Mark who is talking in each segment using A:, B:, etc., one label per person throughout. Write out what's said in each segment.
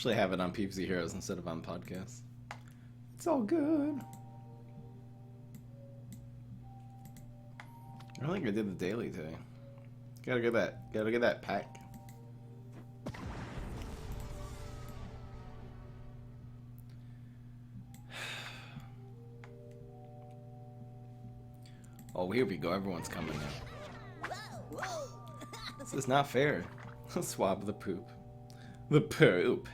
A: Actually have it on PvZ Heroes instead of on podcasts. It's all good. I don't think I did the daily today. Gotta get that pack. Oh, here we go. Everyone's coming now. This is not fair. Swab the poop. The poop.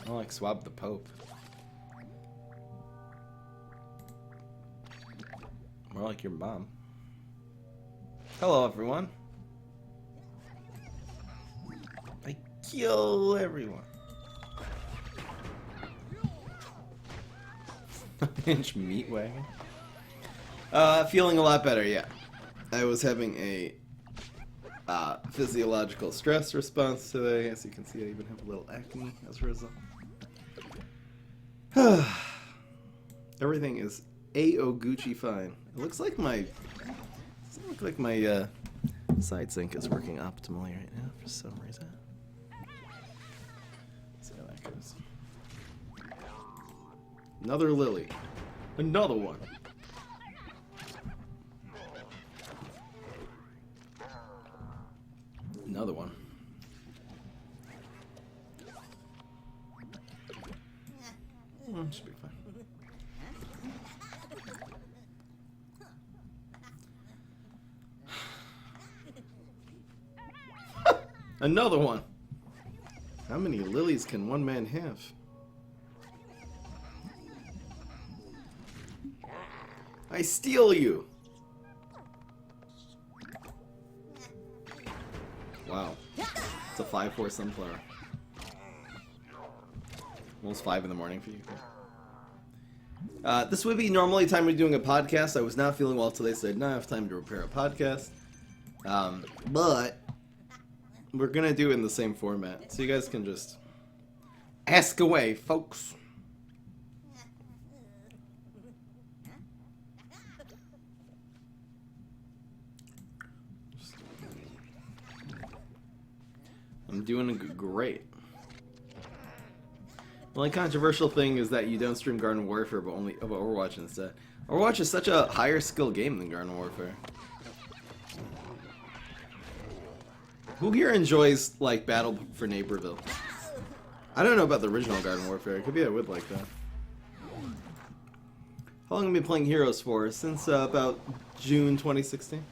A: I like swab the pope. More like your mom. Hello, everyone. I kill everyone. Inch meat wagon. Feeling a lot better, yeah. I was having a physiological stress response today. As you can see, I even have a little acne as a result. Everything is A-O-Gucci fine. It looks like my side sync is working optimally right now for some reason. Let's see how that goes. Another lily. Another one. Another one. Should be fine. Another one. How many lilies can one man have? I steal you. Wow. It's a 5-4 sunflower. Almost 5 in the morning for you. This would be normally time we're doing a podcast. I was not feeling well today, so I did not have time to prepare a podcast. But we're going to do it in the same format, so you guys can just ask away, folks. I'm doing great. The only controversial thing is that you don't stream Garden Warfare, but only Overwatch instead. Overwatch is such a higher skill game than Garden Warfare. Who here enjoys, like, Battle for Neighborville? I don't know about the original Garden Warfare. It could be I would like that. How long have you been playing Heroes for? Since about June 2016.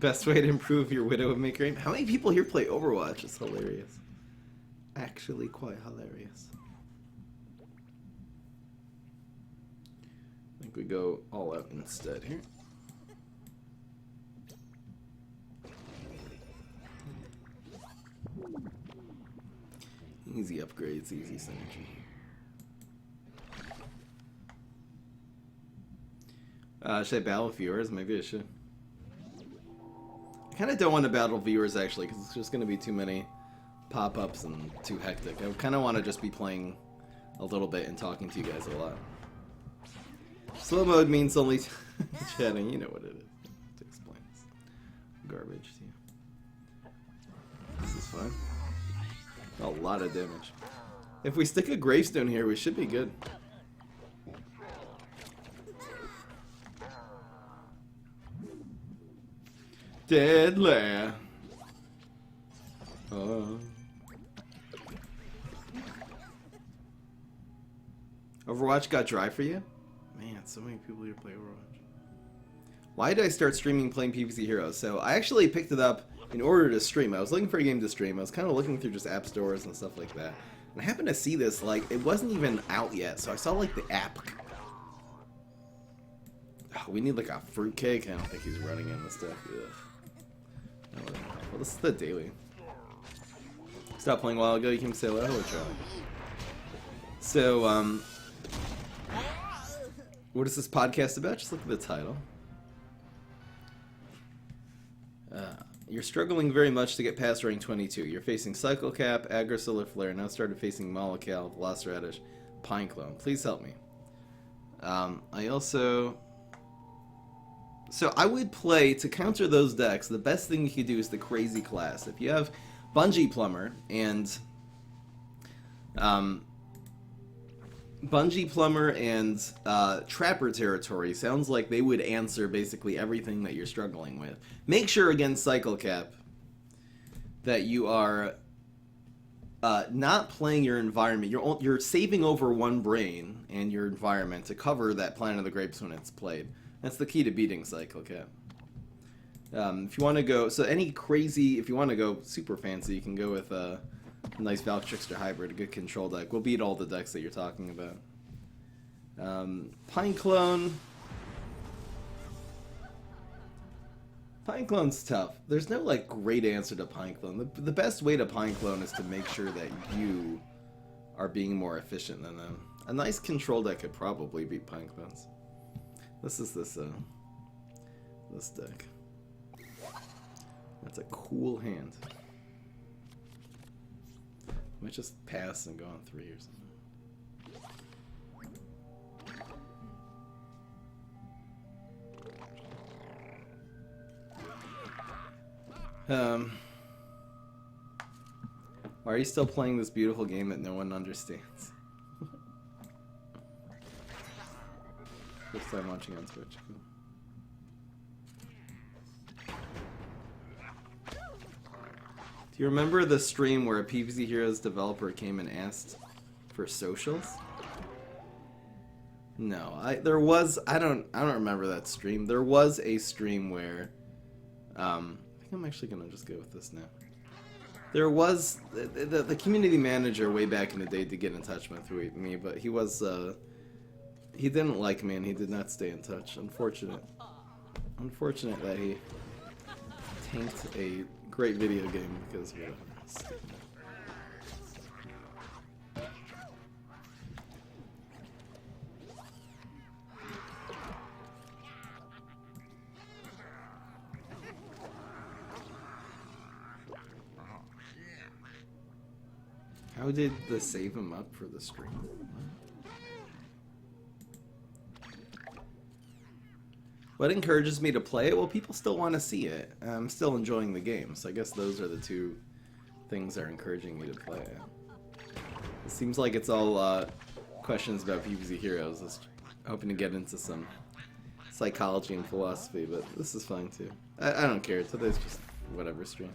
A: Best way to improve your Widowmaker aim. How many people here play Overwatch? It's hilarious. Actually quite hilarious. I think we go all out instead here. Easy upgrades, easy synergy. Should I battle viewers? Maybe I should. I kind of don't want to battle viewers actually, because it's just going to be too many pop-ups and too hectic. I kind of want to just be playing a little bit and talking to you guys a lot. Slow mode means only chatting. You know what it is. To explain this garbage to you. This is fine. A lot of damage. If we stick a gravestone here, we should be good. Deadly. Overwatch got dry for you? Man, so many people here play Overwatch. Why did I start streaming playing PvZ Heroes? So I actually picked it up in order to stream. I was looking for a game to stream. I was kind of looking through just app stores and stuff like that. And I happened to see this, like, it wasn't even out yet. So I saw, like, the app. Oh, we need, like, a fruitcake. I don't think he's running in this stuff. Ugh. Well, this is the daily. Stopped playing a while ago. You can say hello, Charlie. So, what is this podcast about? Just look at the title. You're struggling very much to get past rank 22. You're facing Cycle Cap, Aggro Solar Flare, now started facing Molotov, Velociradish, Pine Clone. Please help me. I also... So I would play, to counter those decks, the best thing you could do is the Crazy class. If you have Bungee Plumber and Trapper Territory sounds like they would answer basically everything that you're struggling with. Make sure against Cycle Cap that you are not playing your environment. You're saving over one brain and your environment to cover that Planet of the Grapes when it's played. That's the key to beating Cycle Cap. If you want to go, if you want to go super fancy, you can go with a nice Valk Trickster hybrid, a good control deck. We'll beat all the decks that you're talking about. Pine Clone's tough. There's no like great answer to Pine Clone. The best way to Pine Clone is to make sure that you are being more efficient than them. A nice control deck could probably beat Pine Clones. This is this deck. That's a cool hand. I might just pass and go on 3 or something. Why are you still playing this beautiful game that no one understands? First time watching on Twitch. Cool. Do you remember the stream where a PvZ Heroes developer came and asked for socials? No, I don't remember that stream. There was a stream where I think I'm actually gonna just go with this now. There was the community manager way back in the day to get in touch with me, but he didn't like me and he did not stay in touch. Unfortunate that he tanked a great video game because we're How did the save him up for the stream? What encourages me to play it? Well, people still want to see it. I'm still enjoying the game, so I guess those are the two things that are encouraging me to play it. It seems like it's all questions about PvZ Heroes. I was hoping to get into some psychology and philosophy, but this is fine too. I don't care. Today's just whatever stream.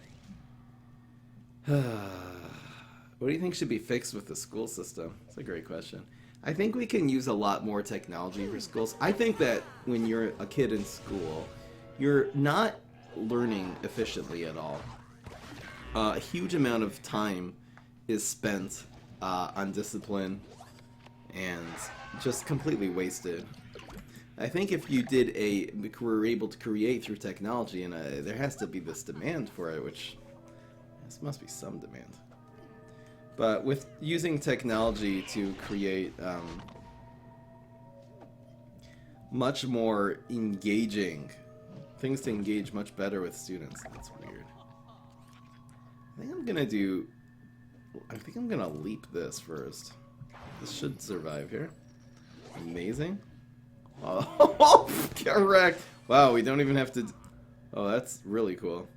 A: What do you think should be fixed with the school system? It's a great question. I think we can use a lot more technology for schools. I think that when you're a kid in school, you're not learning efficiently at all. A huge amount of time is spent on discipline and just completely wasted. I think if you were able to create through technology, and there has to be this demand for it, which this must be some demand. But with using technology to create much more engaging things to engage much better with students. That's weird. I think I'm gonna leap this first. This should survive here. Amazing. Oh, correct. Wow, we don't even have to. Oh, that's really cool.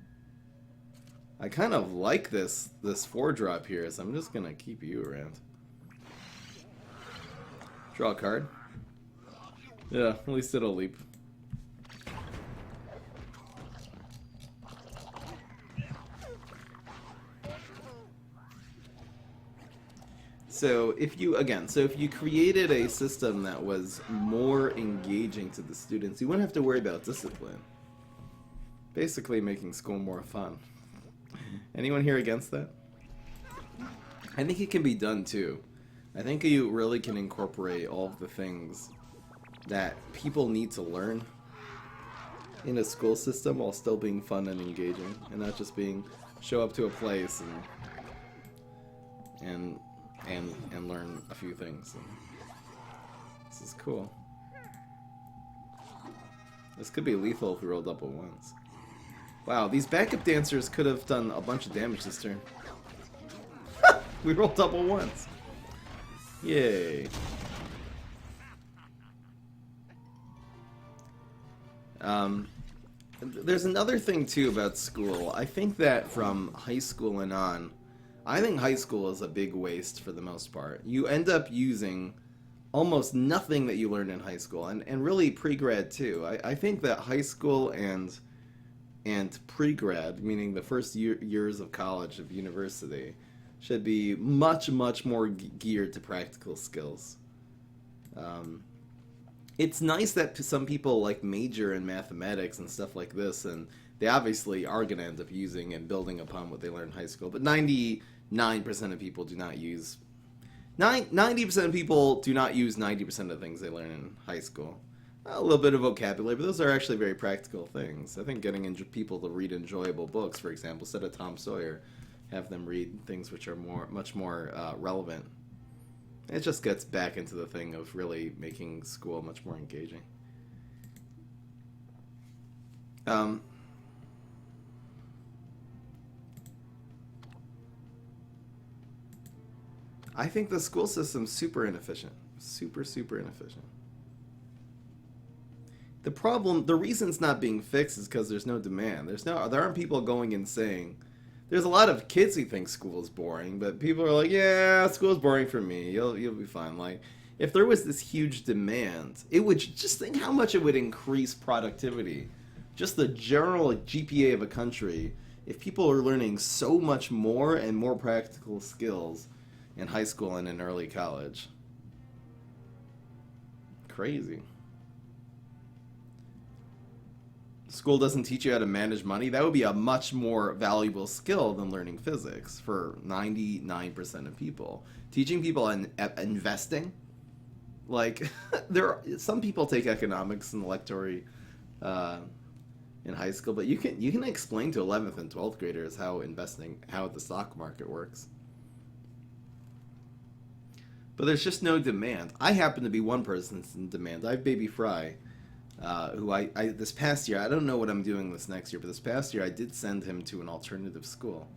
A: I kind of like this 4-drop here, so I'm just gonna keep you around. Draw a card. Yeah, at least it'll leap. So if you created a system that was more engaging to the students, you wouldn't have to worry about discipline. Basically making school more fun. Anyone here against that? I think it can be done too. I think you really can incorporate all of the things that people need to learn in a school system while still being fun and engaging, and not just being show up to a place and learn a few things. And this is cool. This could be lethal if we roll double ones. Wow, these backup dancers could have done a bunch of damage this turn. We rolled double ones. Yay. There's another thing too about school. I think that from high school and on, I think high school is a big waste for the most part. You end up using almost nothing that you learned in high school, and really pre-grad too. I think that high school and pre-grad, meaning the first years of college, of university, should be much, much more geared to practical skills. It's nice that some people like major in mathematics and stuff like this, and they obviously are going to end up using and building upon what they learned in high school. But 99% of people do not use 90% of people do not use 90% of the things they learn in high school. A little bit of vocabulary, but those are actually very practical things. I think getting people to read enjoyable books, for example, instead of Tom Sawyer, have them read things which are much more relevant. It just gets back into the thing of really making school much more engaging. I think the school system's super inefficient. Super, super inefficient. The reason it's not being fixed is because there's no demand. There aren't people going and saying, there's a lot of kids who think school is boring, but people are like, yeah, school's boring for me. You'll be fine. Like, if there was this huge demand, it would just think how much it would increase productivity. Just the general GPA of a country, if people are learning so much more and more practical skills in high school and in early college. Crazy. School doesn't teach you how to manage money. That would be a much more valuable skill than learning physics for 99% of people. Teaching people investing, like some people take economics and electory in high school, but you can explain to 11th and 12th graders how the stock market works. But there's just no demand. I happen to be one person that's in demand. I have Baby Fry. Who I this past year, I don't know what I'm doing this next year, but this past year I did send him to an alternative school.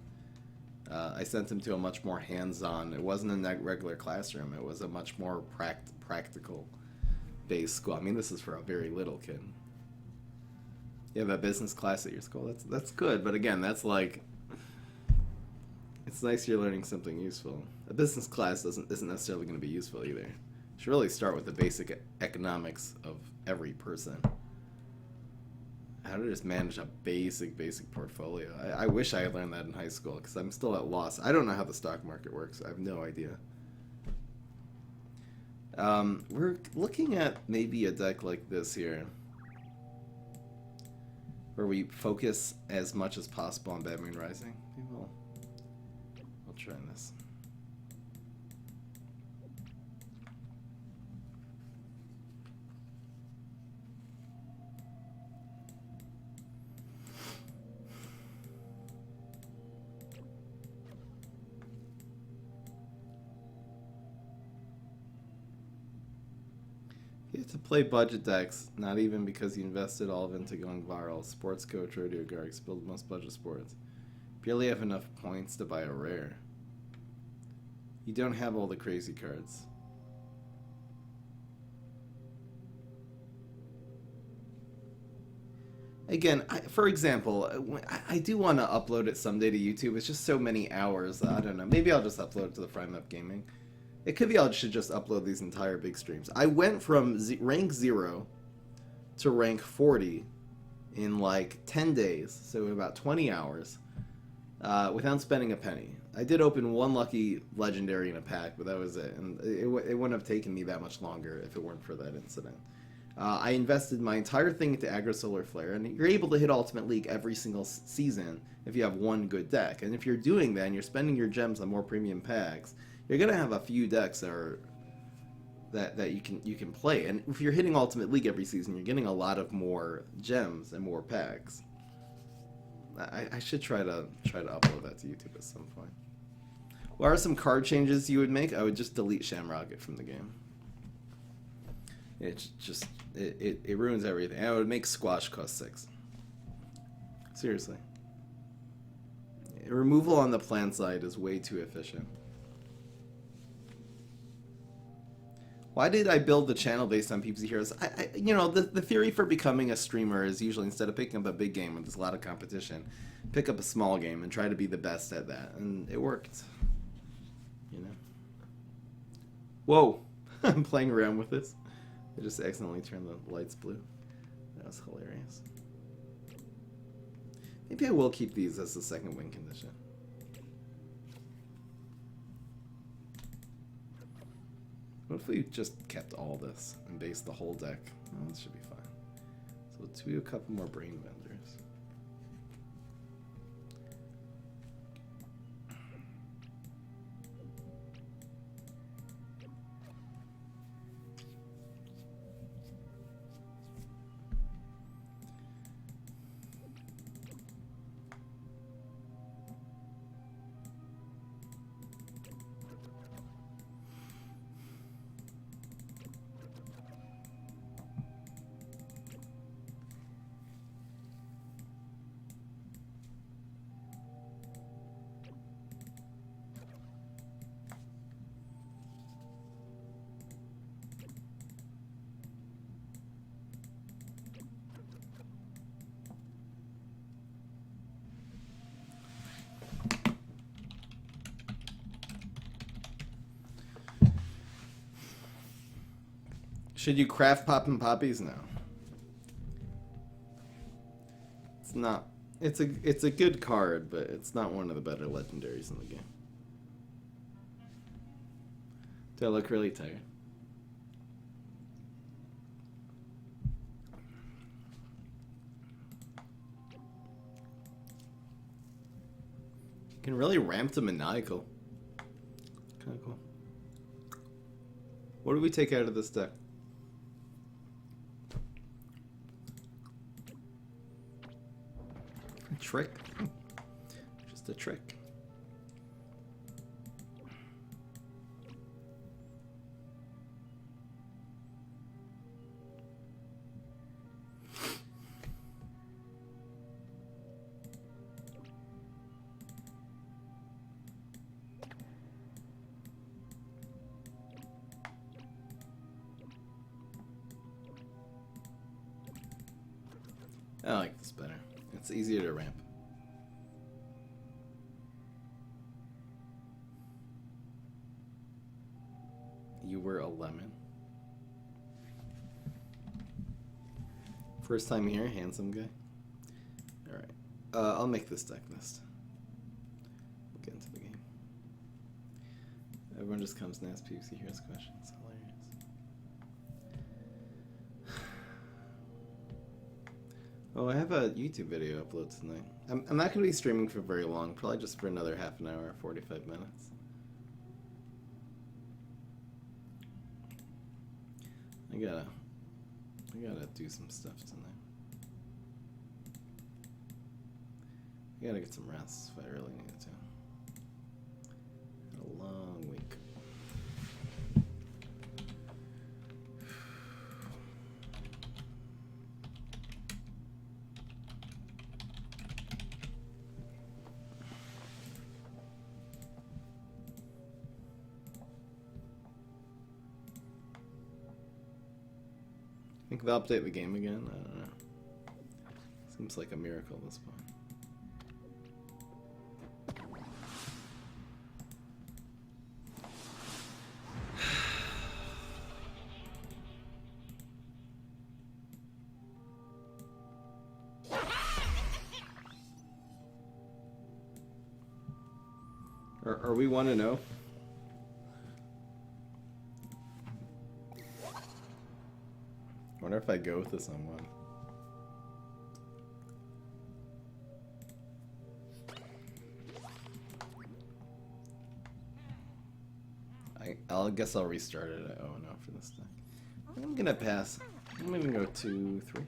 A: I sent him to a much more hands-on, it wasn't a regular classroom, it was a much more practical-based school. I mean, this is for a very little kid. You have a business class at your school, that's good, but again, that's like, it's nice you're learning something useful. A business class isn't necessarily going to be useful either. You should really start with the basic economics of every person. How to just manage a basic portfolio. I wish I had learned that in high school because I'm still at loss. I don't know how the stock market works. I have no idea. We're looking at maybe a deck like this here, where we focus as much as possible on Bad Moon Rising. Maybe we'll try this. You have to play budget decks, not even because you invested all of it into going viral. Sports coach, rodeo guards, build most budget sports. Barely have enough points to buy a rare. You don't have all the crazy cards. Again, for example, I do want to upload it someday to YouTube. It's just so many hours. I don't know. Maybe I'll just upload it to the Prime Up Gaming. It could be I should just upload these entire big streams. I went from rank 0 to rank 40 in like 10 days, so in about 20 hours, without spending a penny. I did open one lucky legendary in a pack, but that was it. And it wouldn't have taken me that much longer if it weren't for that incident. I invested my entire thing into Aggro Solar Flare, and you're able to hit Ultimate League every single season if you have one good deck. And if you're doing that and you're spending your gems on more premium packs, you're gonna have a few decks that you can play. And if you're hitting Ultimate League every season, you're getting a lot of more gems and more packs. I should try to upload that to YouTube at some point. What are some card changes you would make? I would just delete Shamrocket from the game. It's just it ruins everything. I would make Squash cost 6. Seriously. Removal on the plan side is way too efficient. Why did I build the channel based on PvZ Heroes? You know, the theory for becoming a streamer is usually instead of picking up a big game where there's a lot of competition, pick up a small game and try to be the best at that. And it worked. You know. Whoa! I'm playing around with this. I just accidentally turned the lights blue. That was hilarious. Maybe I will keep these as the second win condition. What if we just kept all this and based the whole deck? Oh, this should be fine. So let's do a couple more brain vendors. Should you craft Poppin' Poppies? No. It's not. It's a good card, but it's not one of the better legendaries in the game. Do I look really tired? You can really ramp to Maniacal. Kind of cool. What do we take out of this deck? Trick. Just a trick. I like this better. It's easier to ramp. You were a lemon. First time here, handsome guy. Alright. I'll make this deck list. We'll get into the game. Everyone just comes and asks PvZ Heroes questions. Hilarious. Oh, I have a YouTube video upload tonight. I'm not going to be streaming for very long. Probably just for another half an hour or 45 minutes. I gotta do some stuff tonight. I gotta get some rest if I really need to. Had a long week. I think they'll update the game again. I don't know. Seems like a miracle at this point. Are we 1-0? I wonder if I go with this on one. I guess I'll restart it at 0-0 for this deck. I'm gonna pass. I'm gonna go 2-3.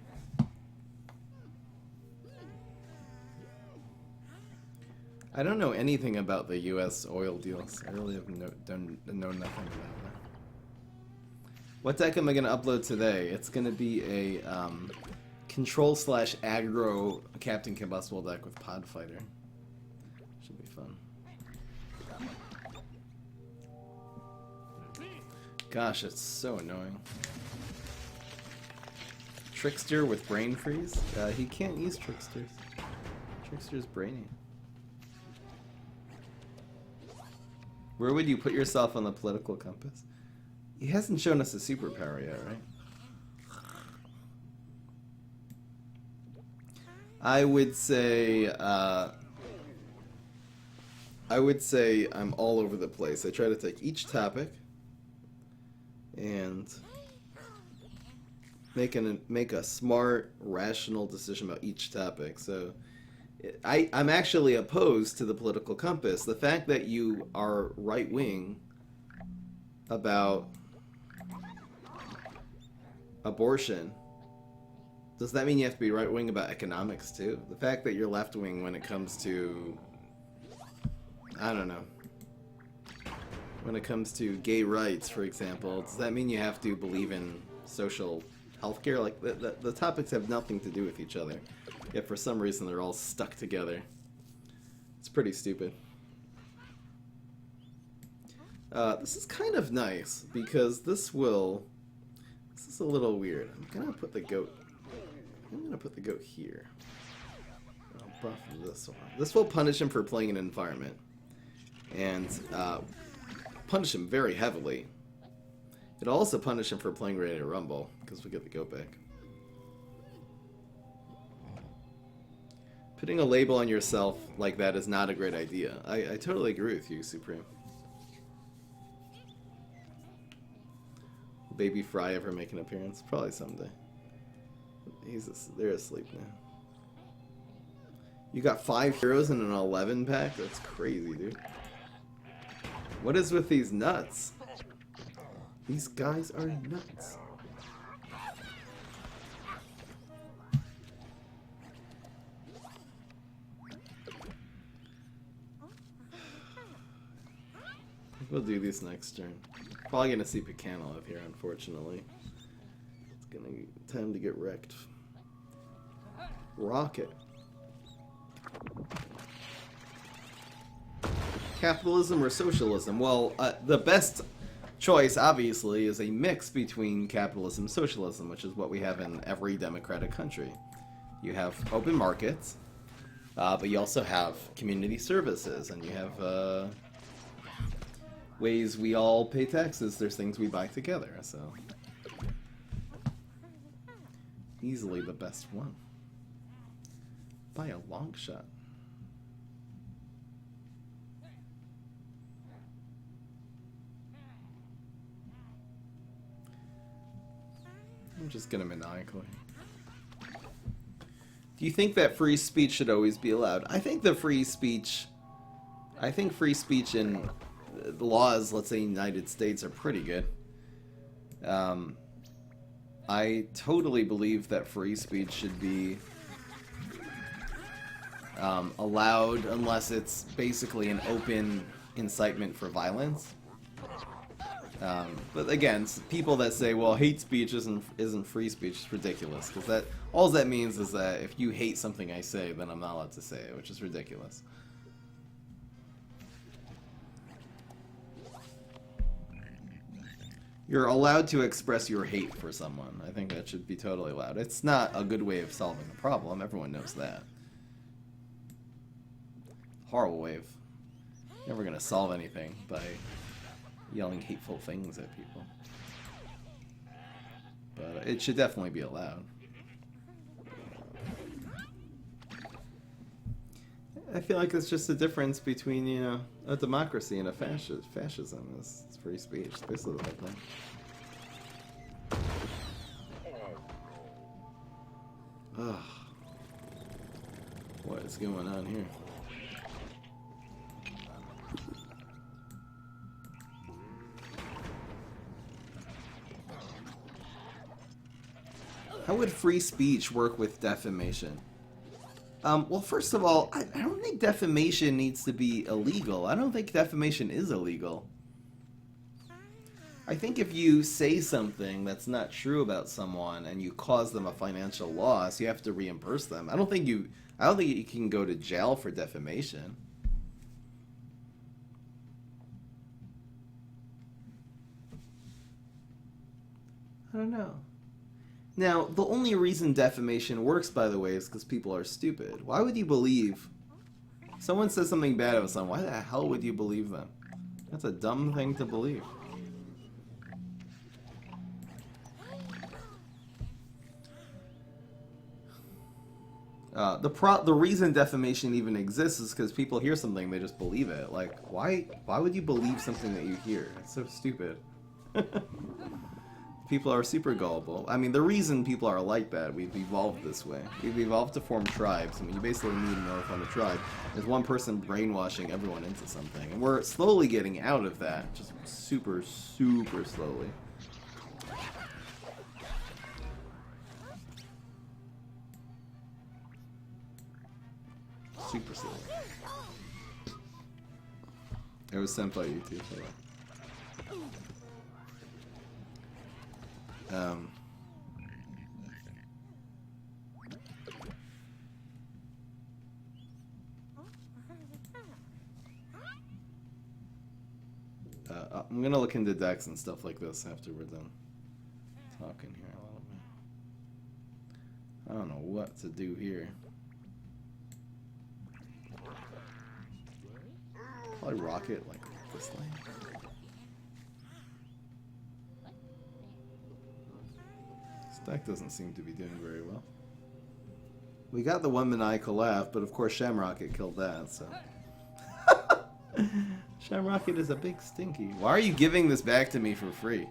A: I don't know anything about the U.S. oil deals. I really have know nothing about that. What deck am I going to upload today? It's going to be a control/aggro Captain Combustible deck with Pod Fighter. Should be fun. Gosh, it's so annoying. Trickster with brain freeze? He can't use Tricksters. Trickster's brainy. Where would you put yourself on the political compass? He hasn't shown us a superpower yet, right? I would say I'm all over the place. I try to take each topic and make a smart, rational decision about each topic. So I'm actually opposed to the political compass. The fact that you are right-wing about abortion, does that mean you have to be right-wing about economics too? The fact that you're left-wing when it comes to, I don't know, when it comes to gay rights, for example, does that mean you have to believe in social healthcare? Like, the topics have nothing to do with each other, yet for some reason they're all stuck together. It's pretty stupid. This is kind of nice, because this is a little weird. I'm gonna put the goat here. I'll buff this one. This will punish him for playing an environment, and punish him very heavily. It'll also punish him for playing Ready to Rumble, because we get the goat back. Putting a label on yourself like that is not a great idea. I totally agree with you, Supreme. Will Baby Fry ever make an appearance? Probably someday. They're asleep now. You got 5 heroes in an 11 pack? That's crazy, dude. What is with these nuts? These guys are nuts. We'll do this next turn. Probably gonna see Picano up here, unfortunately. It's gonna be time to get wrecked. Rocket. Capitalism or socialism? Well, the best choice, obviously, is a mix between capitalism and socialism, which is what we have in every democratic country. You have open markets, but you also have community services, and you have ways we all pay taxes. There's things we buy together, so easily the best one. By a long shot. I'm just gonna maniacally. Do you think that free speech should always be allowed? I think free speech in the laws, let's say United States, are pretty good. I totally believe that free speech should be allowed unless it's basically an open incitement for violence. But again, people that say, well, hate speech isn't free speech, is ridiculous, because all that means is that if you hate something I say, then I'm not allowed to say it, which is ridiculous. You're allowed to express your hate for someone. I think that should be totally allowed. It's not a good way of solving the problem. Everyone knows that. Horrible way of never gonna solve anything by yelling hateful things at people. But it should definitely be allowed. I feel like it's just a difference between, you know, a democracy and a fascism. It's free speech. It's basically the whole thing. Ugh. What is going on here? How would free speech work with defamation? Well, first of all, I don't think defamation needs to be illegal. I don't think defamation is illegal. I think if you say something that's not true about someone and you cause them a financial loss, you have to reimburse them. I don't think you can go to jail for defamation. I don't know. Now, the only reason defamation works, by the way, is because people are stupid. Why would you believe... Someone says something bad about someone, why the hell would you believe them? That's a dumb thing to believe. The reason defamation even exists is because people hear something, they just believe it. Like, why would you believe something that you hear? It's so stupid. People are super gullible. I mean, the reason people are like that, we've evolved this way. We've evolved to form tribes. I mean, you basically need in order to form a tribe. There's one person brainwashing everyone into something. And we're slowly getting out of that. Just super, super slowly. Super slowly. It was Senpai YouTube for that. I'm gonna look into decks and stuff like this after we're done talking here a little bit. I don't know what to do here. Probably rocket like this lane. This deck doesn't seem to be doing very well. We got the one maniacal laugh, but of course Shamrocket killed that, so. Shamrocket is a big stinky. Why are you giving this back to me for free?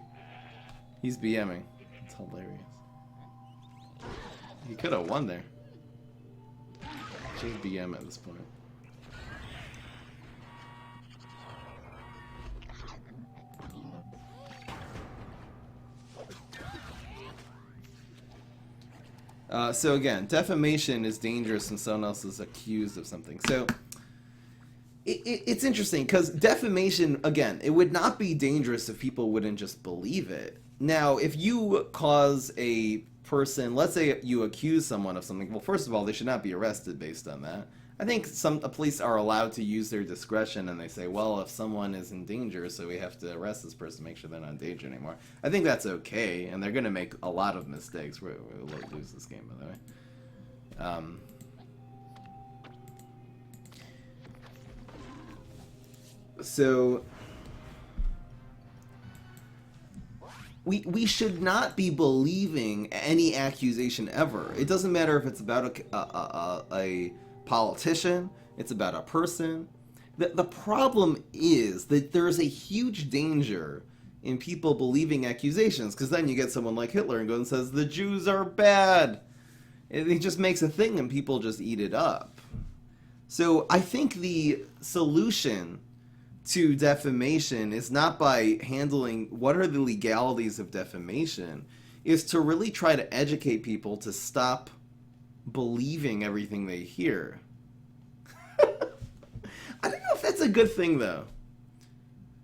A: He's BMing. It's hilarious. He could have won there. Just BM at this point. So again, defamation is dangerous when someone else is accused of something. So it's interesting because defamation, again, it would not be dangerous if people wouldn't just believe it. Now, if you cause a person, let's say you accuse someone of something, well, first of all, they should not be arrested based on that. I think some police are allowed to use their discretion and they say, well, if someone is in danger, so we have to arrest this person to make sure they're not in danger anymore. I think that's okay, and they're going to make a lot of mistakes. We'll lose this game, by the way. So we should not be believing any accusation ever. It doesn't matter if it's about a politician, it's about a person. The problem is that there's a huge danger in people believing accusations, because then you get someone like Hitler and goes and says the Jews are bad. He just makes a thing and people just eat it up. So I think the solution to defamation is not by handling what are the legalities of defamation, is to really try to educate people to stop believing everything they hear. I don't know if that's a good thing, though.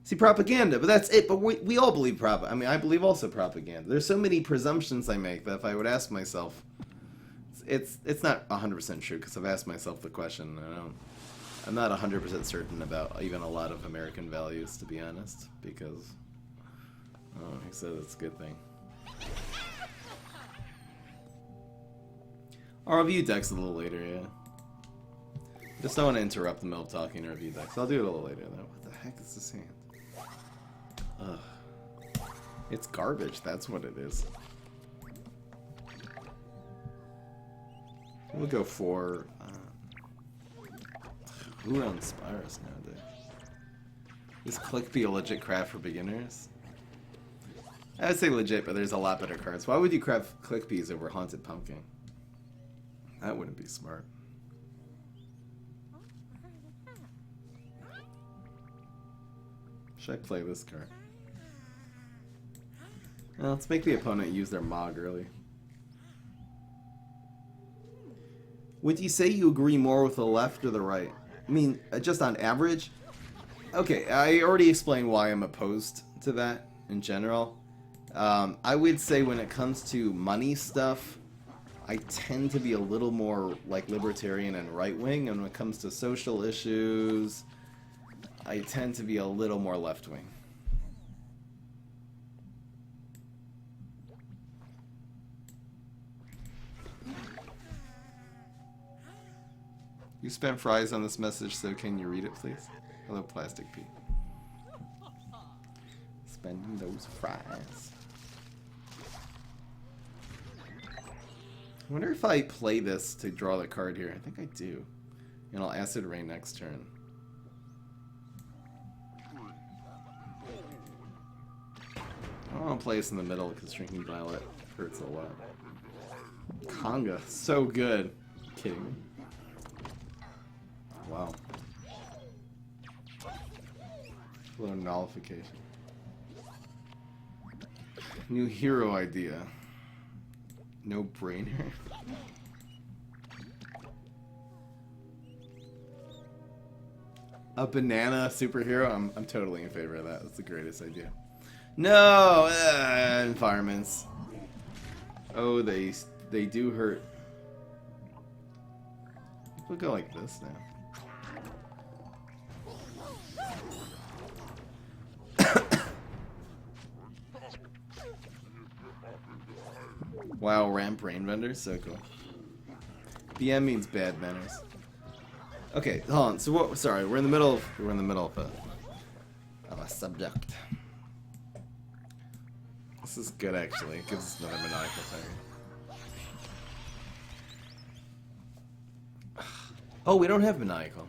A: See, propaganda, but that's it. But we all believe propaganda. I mean, I believe also propaganda. There's so many presumptions I make that if I would ask myself, it's not 100% true, because I've asked myself the question, and I'm not 100% certain about even a lot of American values, to be honest, because, he said it's a good thing. I'll review decks a little later, yeah. Just don't want to interrupt the middle of talking to review decks. I'll do it a little later, though. What the heck is this hand? Ugh. It's garbage, that's what it is. We'll go for... who owns Spyros nowadays? Is Clickbee a legit craft for beginners? I would say legit, but there's a lot better cards. Why would you craft Clickbees over Haunted Pumpkin? That wouldn't be smart. Should I play this card? Well, let's make the opponent use their Mog early. Would you say you agree more with the left or the right? I mean, just on average? Okay, I already explained why I'm opposed to that in general. I would say when it comes to money stuff, I tend to be a little more like libertarian and right-wing, and when it comes to social issues, I tend to be a little more left-wing. You spent fries on this message, so can you read it, please? Hello, Plastic P. Spending those fries. I wonder if I play this to draw the card here. I think I do. And I'll Acid Rain next turn. I don't want to play this in the middle because Shrinking Violet hurts a lot. Conga, so good. You kidding me? Wow. Little nullification. New hero idea. No brainer. A banana superhero? I'm totally in favor of that. That's the greatest idea. No! Environments. Oh, they do hurt. We'll go like this now. Wow, ramp rain vendor, so cool. BM means bad manners. Okay, hold on. So what? Sorry, we're in the middle of a subject. This is good actually. It gives us another maniacal target. Oh, we don't have maniacal.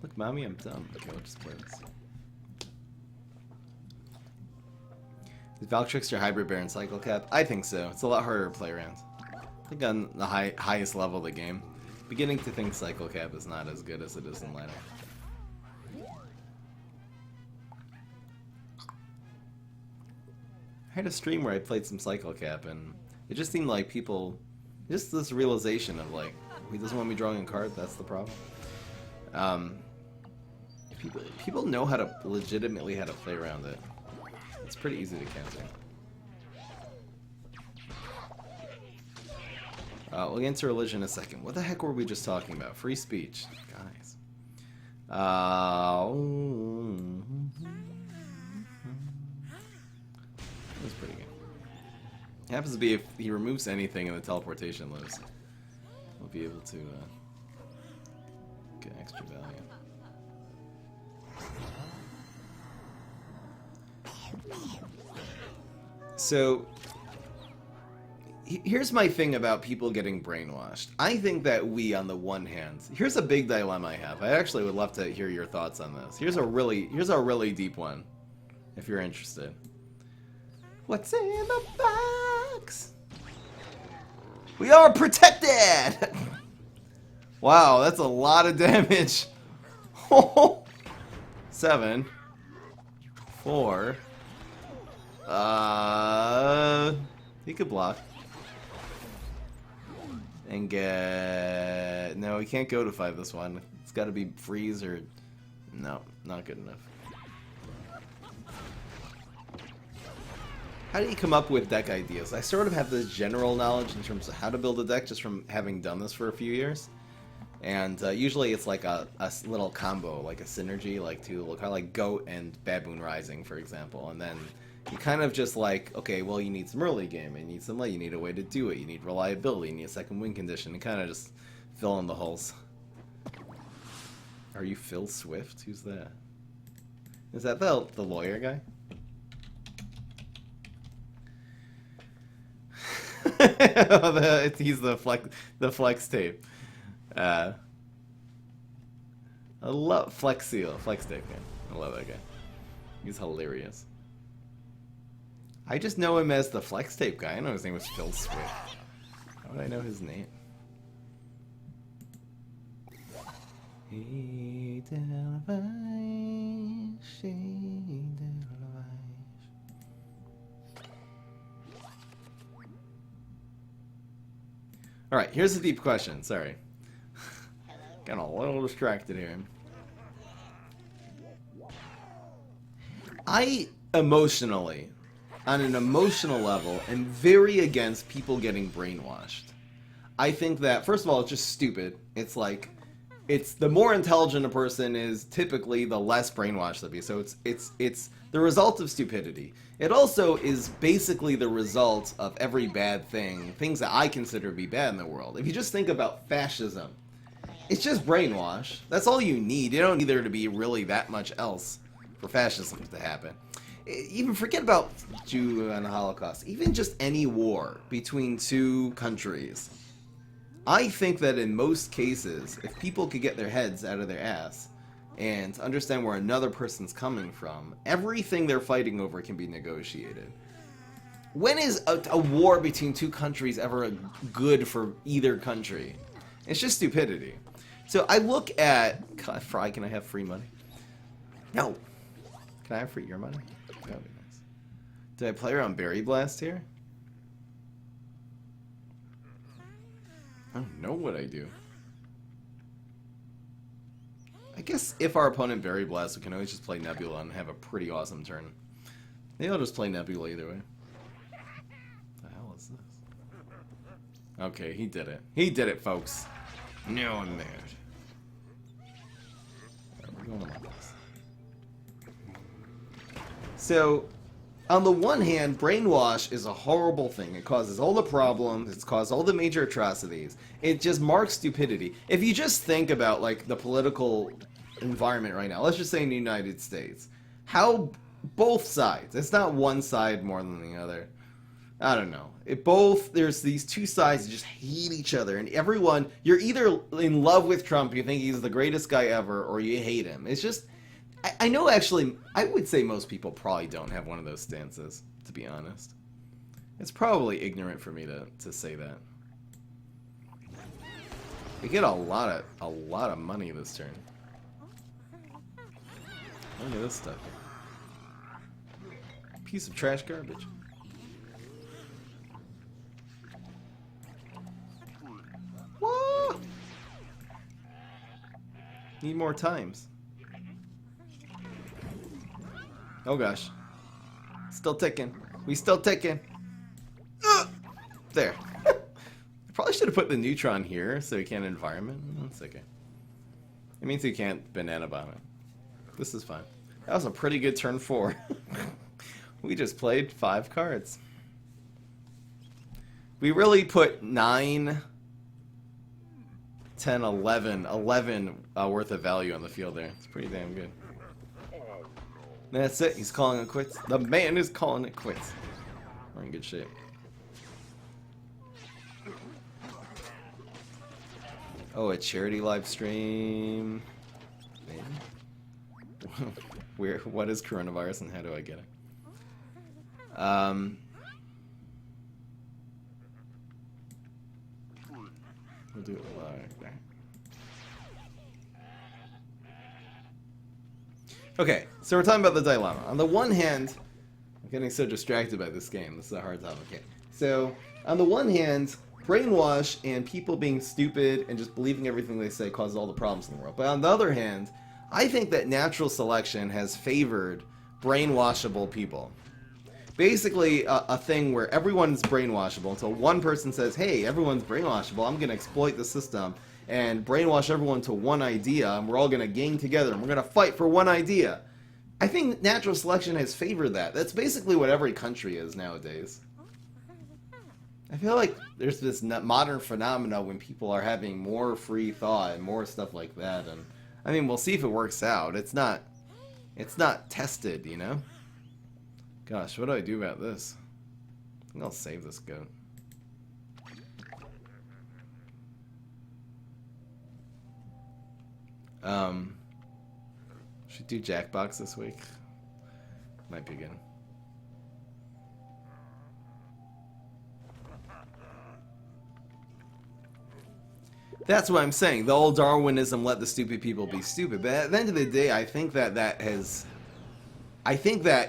A: Look, mommy, I'm dumb. Okay, we'll just play this. Is Valkyriexter Hybrid Baron Cycle Cap? I think so. It's a lot harder to play around. I think on the highest level of the game, beginning to think Cycle Cap is not as good as it is in later. I had a stream where I played some Cycle Cap, and it just seemed like people, just this realization of like, he doesn't want me drawing a card. That's the problem. People know how to legitimately how to play around it. It's pretty easy to counter. We'll get into religion in a second. What the heck were we just talking about? Free speech, guys. That was pretty good. It happens to be if he removes anything and the teleportation lives, we'll be able to get extra value. So, here's my thing about people getting brainwashed. I think that we, on the one hand, here's a big dilemma I have. I actually would love to hear your thoughts on this. Here's a really deep one, if you're interested. What's in the box? We are protected! Wow, that's a lot of damage. 7, 4. He could block. And get... No, he can't go to 5 this one. It's got to be freeze or... No, not good enough. How do you come up with deck ideas? I sort of have this general knowledge in terms of how to build a deck just from having done this for a few years. And usually it's like a little combo, like a synergy, like two little cards, like Goat and Baboon Rising, for example. And then you kind of just like, okay, well, you need some early game, you need some late, you need a way to do it, you need reliability, you need a second win condition, and kind of just fill in the holes. Are you Phil Swift? Who's that? Is that the lawyer guy? He's the flex tape. I love Flex Seal, Flex Tape man. I love that guy. He's hilarious. I just know him as the Flex Tape guy. I know his name was Phil Swift. How would I know his name? Alright, here's a deep question. Sorry. Got a little distracted here. I emotionally, on an emotional level, am very against people getting brainwashed. I think that, first of all, it's just stupid. It's like, it's the more intelligent a person is, typically the less brainwashed they'll be. So it's the result of stupidity. It also is basically the result of every bad thing, things that I consider to be bad in the world. If you just think about fascism, It's just brainwash. That's all you need. You don't need there to be really that much else for fascism to happen. Even forget about Jew and the Holocaust. Even just any war between two countries. I think that in most cases, if people could get their heads out of their ass and understand where another person's coming from, everything they're fighting over can be negotiated. When is a war between two countries ever good for either country? It's just stupidity. So I look at... Fry, can I have free money? No. Can I have free your money? That would be nice. Did I play around Berry Blast here? I don't know what I do. I guess if our opponent Berry Blast, we can always just play Nebula and have a pretty awesome turn. Maybe I'll just play Nebula either way. What the hell is this? Okay, he did it. He did it, folks. No, I'm mad. Alright, we're going like this. So, on the one hand, brainwash is a horrible thing. It causes all the problems. It's caused all the major atrocities. It just marks stupidity. If you just think about, like, the political environment right now, let's just say in the United States, how both sides, it's not one side more than the other. I don't know. There's these two sides that just hate each other, and everyone, you're either in love with Trump, you think he's the greatest guy ever, or you hate him. It's just... I know, actually, I would say most people probably don't have one of those stances, to be honest. It's probably ignorant for me to say that. We get a lot of money this turn. Look at this stuff. Piece of trash garbage. Whoa! Need more times. Oh gosh. Still ticking. We still ticking. There. I probably should have put the neutron here so we can't environment. That's okay. It means you can't banana bomb it. This is fine. That was a pretty good turn 4. We just played 5 cards. We really put 9, 10, 11 worth of value on the field there. It's pretty damn good. That's it. He's calling it quits. The man is calling it quits. We're in good shape. Oh, a charity live stream. Maybe. What is coronavirus and how do I get it? We'll do it like that. Okay, so we're talking about the dilemma. On the one hand, I'm getting so distracted by this game. This is a hard topic. Okay. So, on the one hand, brainwash and people being stupid and just believing everything they say causes all the problems in the world. But on the other hand, I think that natural selection has favored brainwashable people. Basically, a thing where everyone's brainwashable until one person says, hey, everyone's brainwashable, I'm going to exploit the system and brainwash everyone to one idea, and we're all going to gang together, and we're going to fight for one idea. I think natural selection has favored that. That's basically what every country is nowadays. I feel like there's this modern phenomena when people are having more free thought and more stuff like that, and I mean, we'll see if it works out. It's not tested, you know? Gosh, what do I do about this? I think I'll save this goat. Should do Jackbox this week. Might be good. That's what I'm saying. The old Darwinism, let the stupid people be stupid. But at the end of the day, I think that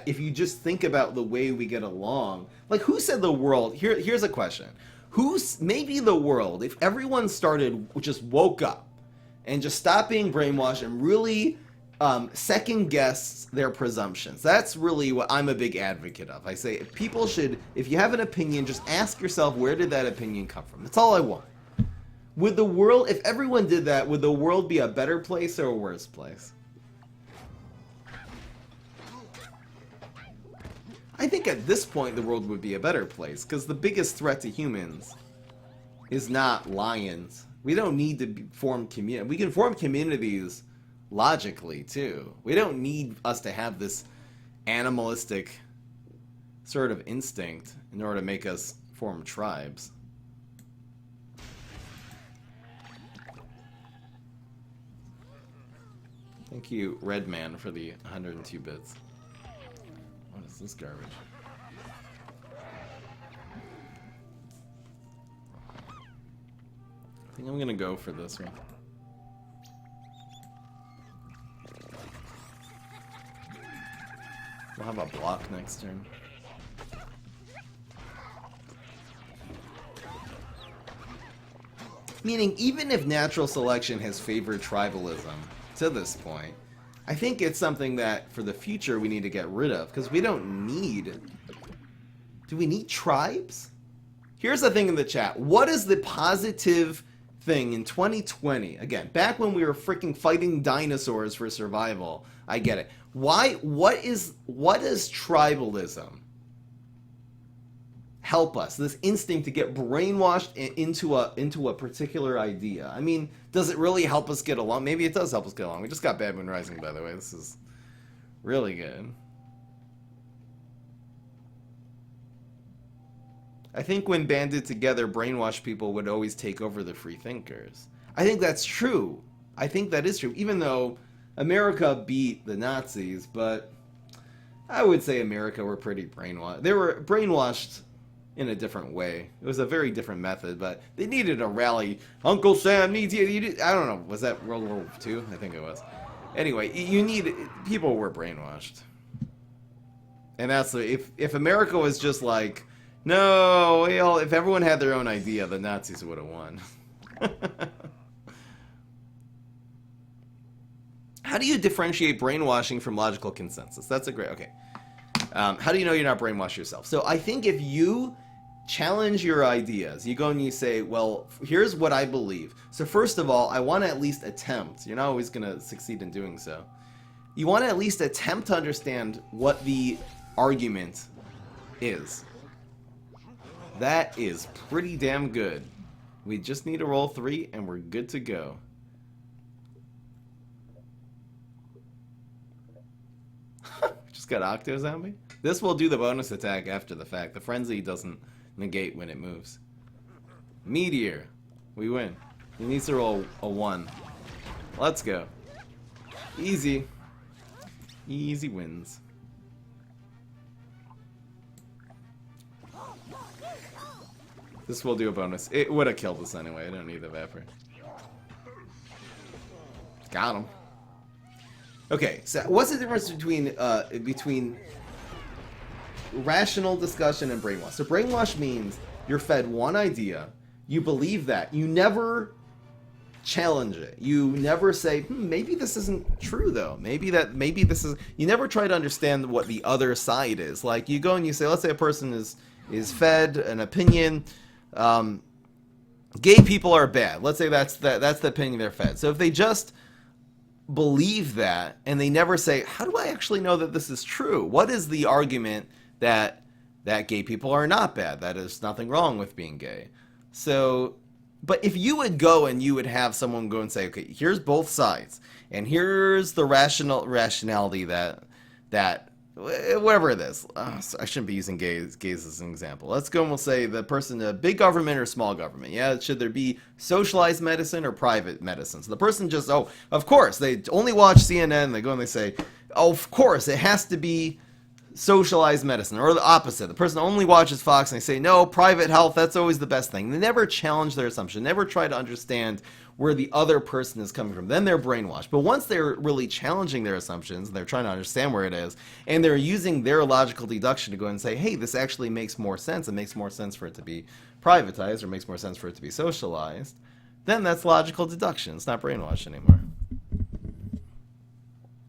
A: if you just think about the way we get along, like who said the world? Here's a question: maybe the world, if everyone just woke up and just stopped being brainwashed and really second guess their presumptions. That's really what I'm a big advocate of. I say people should, if you have an opinion, just ask yourself, where did that opinion come from? That's all I want. Would the world, if everyone did that, would the world be a better place or a worse place? I think at this point the world would be a better place, because the biggest threat to humans is not lions We don't need to form community. We can form communities logically too. We don't need us to have this animalistic sort of instinct in order to make us form tribes. Thank you, Redman, for the 102 bits. What is this garbage? I think I'm gonna go for this one. We'll have a block next turn. Meaning, even if natural selection has favored tribalism to this point, I think it's something that for the future we need to get rid of, because we don't need... Do we need tribes? Here's the thing in the chat. What is the positive thing in 2020? Again, back when we were freaking fighting dinosaurs for survival. I get it. Why? What is tribalism help us? This instinct to get brainwashed into a particular idea. I mean, does it really help us get along? Maybe it does help us get along. We just got Bad Moon Rising, by the way. This is really good. I think when banded together, brainwashed people would always take over the free thinkers. I think that's true. I think that is true. Even though America beat the Nazis, but I would say America were pretty brainwashed. They were brainwashed in a different way. It was a very different method, but they needed a rally. Uncle Sam needs you. I don't know. Was that World War II? I think it was. Anyway, people were brainwashed. And that's if America was just like, no, if everyone had their own idea, the Nazis would have won. How do you differentiate brainwashing from logical consensus? That's a great... Okay. How do you know you're not brainwashed yourself? So I think if you challenge your ideas, you go and you say, well, here's what I believe. So first of all, I want to at least attempt. You're not always going to succeed in doing so. You want to at least attempt to understand what the argument is. That is pretty damn good. We just need to roll 3 and we're good to go. Just got Octo Zombie? This will do the bonus attack after the fact. The Frenzy doesn't negate when it moves. Meteor. We win. He needs to roll a 1. Let's go. Easy. Easy wins. This will do a bonus. It would have killed us anyway. I don't need the Vapor. Got him. Okay, so what's the difference between rational discussion and brainwash? So brainwash means you're fed one idea, you believe that, you never challenge it. You never say, maybe this isn't true though. Maybe this is... You never try to understand what the other side is. Like you go and you say, let's say a person is fed an opinion, gay people are bad. Let's say that's the opinion they're fed. So if they just believe that and they never say, how do I actually know that this is true? What is the argument that gay people are not bad, that there's nothing wrong with being gay? So, but if you would go and you would have someone go and say, okay, here's both sides and here's the rationality that whatever it is. I shouldn't be using gays as an example. Let's go and we'll say the person, big government or small government. Yeah, should there be socialized medicine or private medicine? So the person just, oh, of course, they only watch CNN. They go and they say, oh, of course, it has to be socialized medicine. Or the opposite. The person only watches Fox and they say, no, private health, that's always the best thing. They never challenge their assumption, never try to understand where the other person is coming from. Then they're brainwashed. But once they're really challenging their assumptions, and they're trying to understand where it is, and they're using their logical deduction to go and say, hey, this actually makes more sense. It makes more sense for it to be privatized, or makes more sense for it to be socialized. Then that's logical deduction. It's not brainwashed anymore.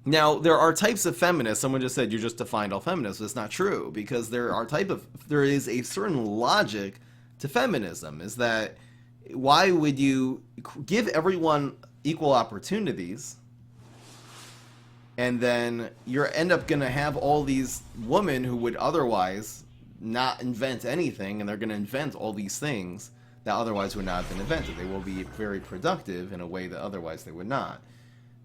A: Now, there are types of feminists. Someone just said you just defined all feminists. It's not true, because there is a certain logic to feminism. Is that why would you give everyone equal opportunities, and then you end up going to have all these women who would otherwise not invent anything, and they're going to invent all these things that otherwise would not have been invented. They will be very productive in a way that otherwise they would not.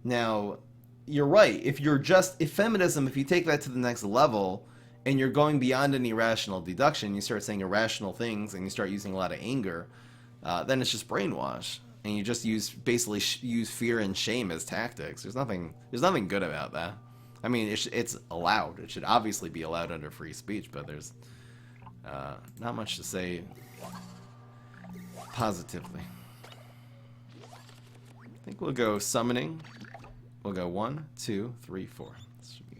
A: Now, you're right. If feminism, if you take that to the next level, and you're going beyond any rational deduction, you start saying irrational things, and you start using a lot of anger, then it's just brainwash. And you just basically use fear and shame as tactics. There's nothing good about that. I mean, it's allowed. It should obviously be allowed under free speech, but there's not much to say positively. I think we'll go summoning. We'll go 1, 2, 3, 4. This should be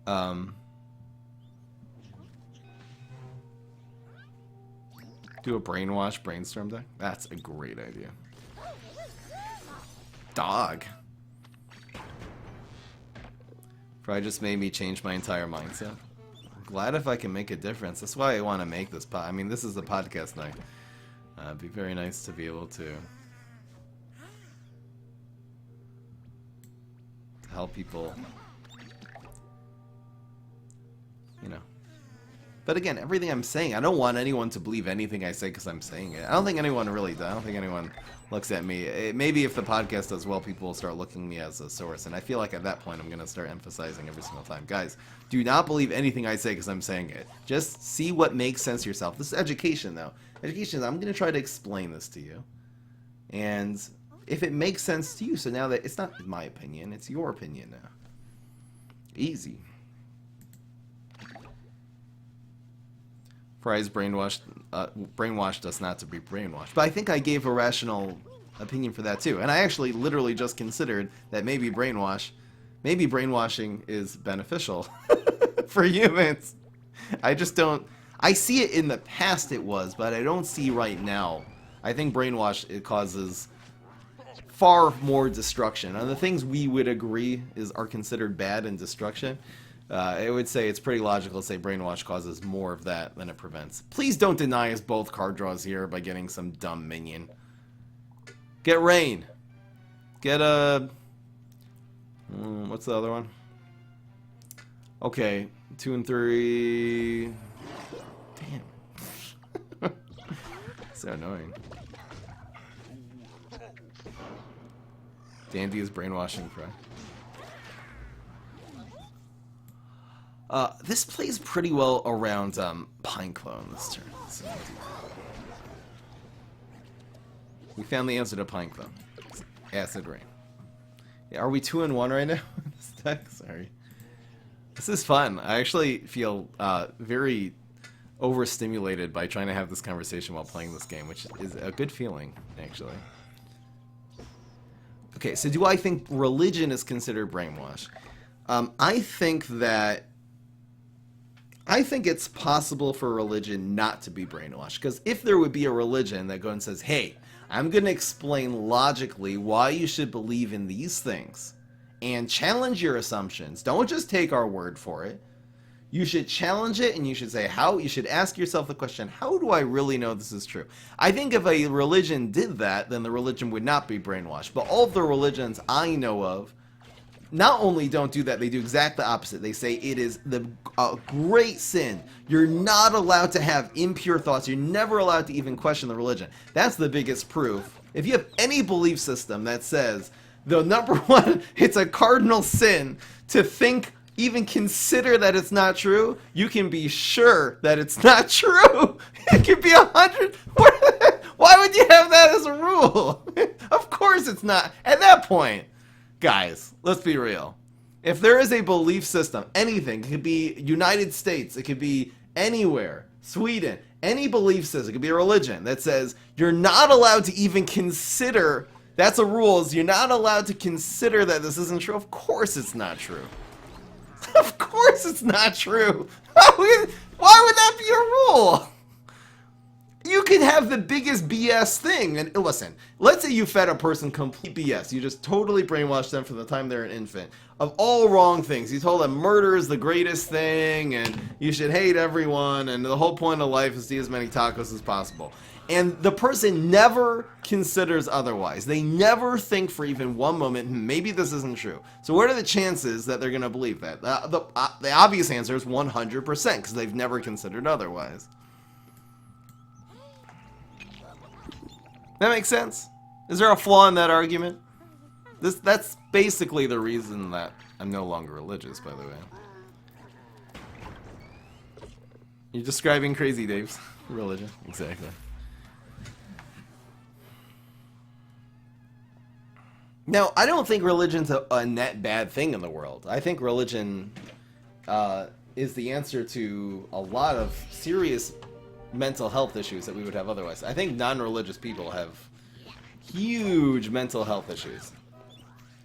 A: good. Do a brainwash brainstorm deck. That's a great idea. Dog. Probably just made me change my entire mindset. I'm glad if I can make a difference. That's why I want to make this I mean, this is a podcast night. It'd be very nice to be able to help people, you know. But again, everything I'm saying, I don't want anyone to believe anything I say because I'm saying it. I don't think anyone really does. I don't think anyone looks at me. Maybe if the podcast does well, people will start looking at me as a source. And I feel like at that point, I'm going to start emphasizing every single time. Guys, do not believe anything I say because I'm saying it. Just see what makes sense to yourself. This is education, though. Education, I'm going to try to explain this to you. And if it makes sense to you, so now that it's not my opinion, it's your opinion now. Easy. Fry's brainwashed us not to be brainwashed. But I think I gave a rational opinion for that too. And I actually literally just considered that maybe brainwashing is beneficial for humans. I just don't, I see it in the past it was, but I don't see right now. I think brainwash, it causes far more destruction. And the things we would agree are considered bad and destruction, I would say it's pretty logical to say brainwash causes more of that than it prevents. Please don't deny us both card draws here by getting some dumb minion. Get Rain. Get a... what's the other one? Okay, 2 and 3... Damn. So annoying. Dandy is brainwashing Fry. This plays pretty well around Pineclone this turn. So we found the answer to Pineclone. Acid Rain. Yeah, are we 2 and 1 right now in this deck? Sorry. This is fun. I actually feel very overstimulated by trying to have this conversation while playing this game, which is a good feeling, actually. Okay, so do I think religion is considered brainwash? I think it's possible for religion not to be brainwashed. Because if there would be a religion that goes and says, hey, I'm going to explain logically why you should believe in these things and challenge your assumptions. Don't just take our word for it. You should challenge it, and you should say, you should ask yourself the question, how do I really know this is true? I think if a religion did that, then the religion would not be brainwashed. But all of the religions I know of not only don't do that, they do exactly the opposite. They say it is a great sin. You're not allowed to have impure thoughts. You're never allowed to even question the religion. That's the biggest proof. If you have any belief system that says, the number one, it's a cardinal sin to think, even consider that it's not true, you can be sure that it's not true. It could be 100. Why would you have that as a rule? Of course it's not. At that point, guys, let's be real. If there is a belief system, anything, it could be United States, it could be anywhere, Sweden, any belief system, it could be a religion that says you're not allowed to even consider, that's a rule, is you're not allowed to consider that this isn't true. Of course it's not true. Of course it's not true. Why would that be a rule? You could have the biggest BS thing. And listen, let's say you fed a person complete BS. You just totally brainwashed them from the time they're an infant. Of all wrong things. You told them murder is the greatest thing and you should hate everyone and the whole point of life is to eat as many tacos as possible. And the person never considers otherwise. They never think for even one moment, maybe this isn't true. So what are the chances that they're going to believe that? The obvious answer is 100% because they've never considered otherwise. That makes sense? Is there a flaw in that argument? That's basically the reason that I'm no longer religious, by the way. You're describing Crazy Dave's religion. Exactly. Now, I don't think religion's a net bad thing in the world. I think religion is the answer to a lot of serious mental health issues that we would have otherwise. I think non-religious people have huge mental health issues.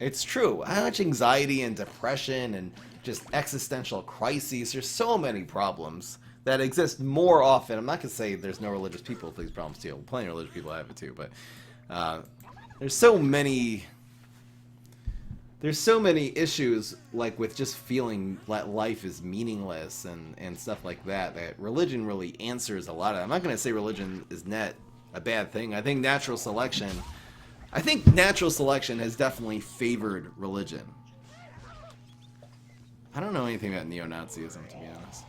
A: It's true. How much anxiety and depression and just existential crises. There's so many problems that exist more often. I'm not going to say there's no religious people with these problems too. Plenty of religious people have it too, but there's so many issues, like with just feeling that life is meaningless and stuff like that, that religion really answers a lot of that. I'm not going to say religion is net a bad thing. I think natural selection has definitely favored religion. I don't know anything about neo-Nazism, to be honest.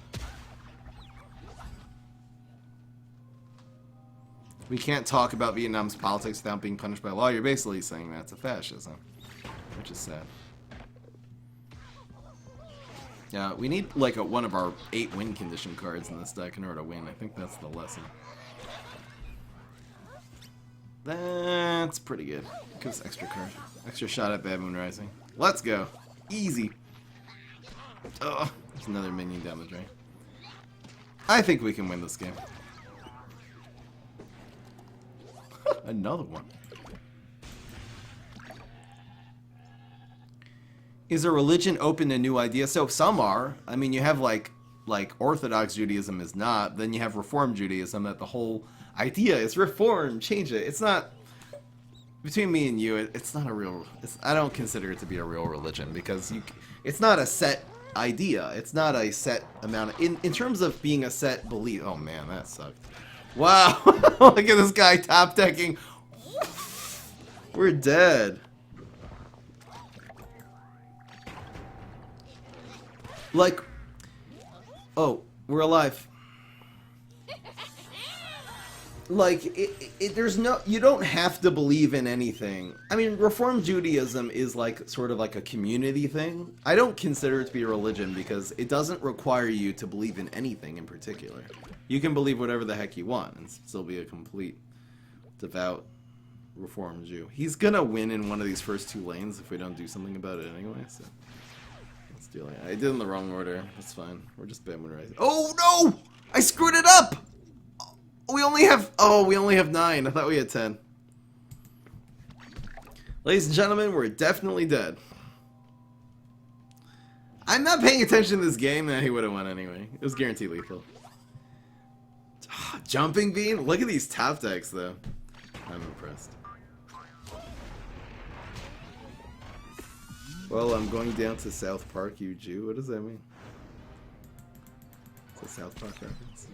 A: We can't talk about Vietnam's politics without being punished by law. You're basically saying that's a fascism, which is sad. Yeah, we need like one of our 8 win condition cards in this deck in order to win. I think that's the lesson. That's pretty good. Gives extra card. Extra shot at Bad Moon Rising. Let's go. Easy. Oh, there's another minion down the drain. I think we can win this game. Another one. Is a religion open to new ideas? So some are. I mean, you have like Orthodox Judaism is not. Then you have Reform Judaism that the whole idea is reform, change it. It's not, between me and you, it's not a real, I don't consider it to be a real religion because it's not a set idea. It's not a set amount of, in terms of being a set belief. Oh man, that sucked. Wow. Look at this guy top decking. We're dead. Like, oh, we're alive. Like, there's no, you don't have to believe in anything. I mean, Reform Judaism is like, sort of like a community thing. I don't consider it to be a religion because it doesn't require you to believe in anything in particular. You can believe whatever the heck you want and still be a complete, devout Reform Jew. He's gonna win in one of these first 2 lanes if we don't do something about it anyway, so. Let's do it. I did it in the wrong order. That's fine. We're just Bad Moon Rising. Oh no! I screwed it up! We only have 9. I thought we had 10. Ladies and gentlemen, we're definitely dead. I'm not paying attention to this game, and he would have won anyway. It was guaranteed lethal. Jumping Bean? Look at these top decks, though. I'm impressed. Well, I'm going down to South Park, you Jew. What does that mean? It's a South Park reference.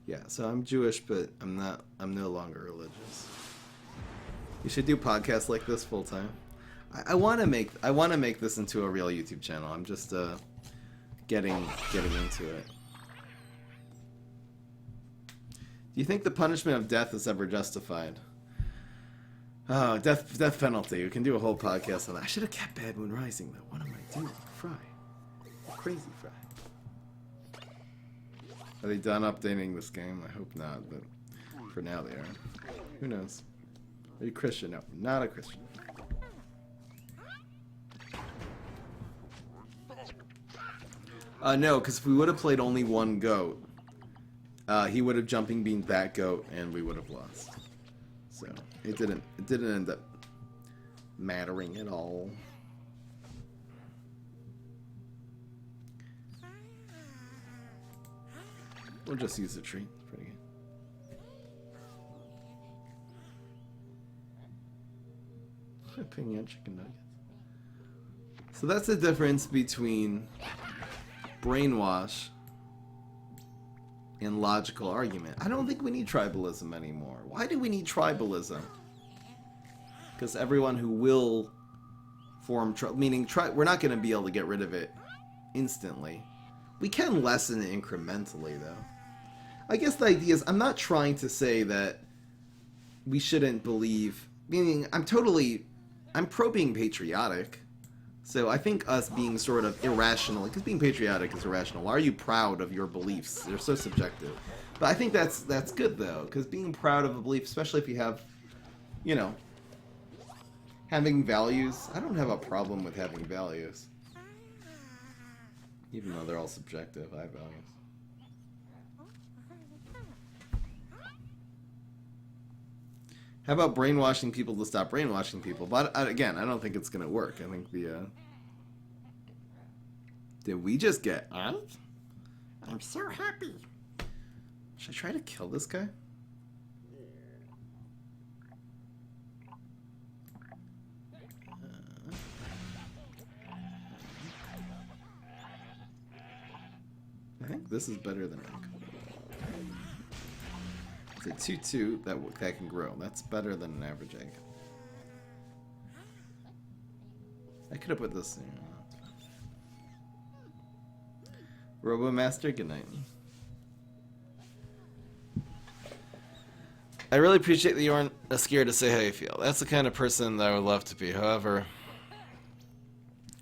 A: Yeah, so I'm Jewish, but I'm no longer religious. You should do podcasts like this full time. I want to make this into a real YouTube channel. I'm just getting into it. Do you think the punishment of death is ever justified? Oh, death penalty. We can do a whole podcast on that. I should have kept Bad Moon Rising though. What am I doing? Fry. Crazy Fry. Are they done updating this game? I hope not, but for now they are. Who knows? Are you Christian? No, not a Christian. No, because if we would have played only one goat, he would have jumping beamed that goat, and we would have lost. So it didn't end up mattering at all. We'll just use the tree. Pretty good. Opinion chicken nuggets. So that's the difference between brainwash and logical argument. I don't think we need tribalism anymore. Why do we need tribalism? Because everyone who will form we're not going to be able to get rid of it instantly. We can lessen it incrementally, though. I guess the idea is I'm not trying to say that we shouldn't believe. Meaning, I'm pro being patriotic. So I think us being sort of irrational, because being patriotic is irrational. Why are you proud of your beliefs? They're so subjective. But I think that's good, though, because being proud of a belief, especially if you have, you know, having values. I don't have a problem with having values. Even though they're all subjective, I have values. How about brainwashing people to stop brainwashing people? But again, I don't think it's going to work. I think the... Did we just get out? I'm so happy. Should I try to kill this guy? I think this is better than egg. It's a 2-2 that can grow. That's better than an average egg. I could have put this in. Robomaster, good night. I really appreciate that you aren't scared to say how you feel. That's the kind of person that I would love to be. However,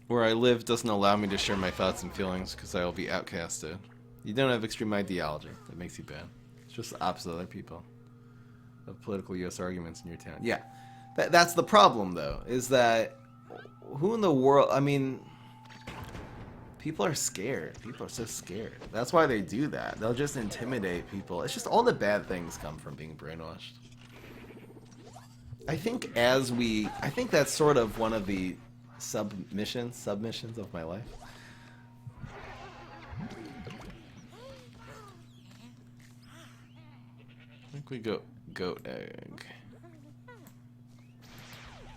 A: where I live doesn't allow me to share my thoughts and feelings because I will be outcasted. You don't have extreme ideology. That makes you bad. It's just the opposite of other people. Of political U.S. arguments in your town. Yeah. That's the problem, though, is that who in the world... I mean, people are scared. People are so scared. That's why they do that. They'll just intimidate people. It's just all the bad things come from being brainwashed. I think that's sort of one of the submissions of my life. I think we go goat egg.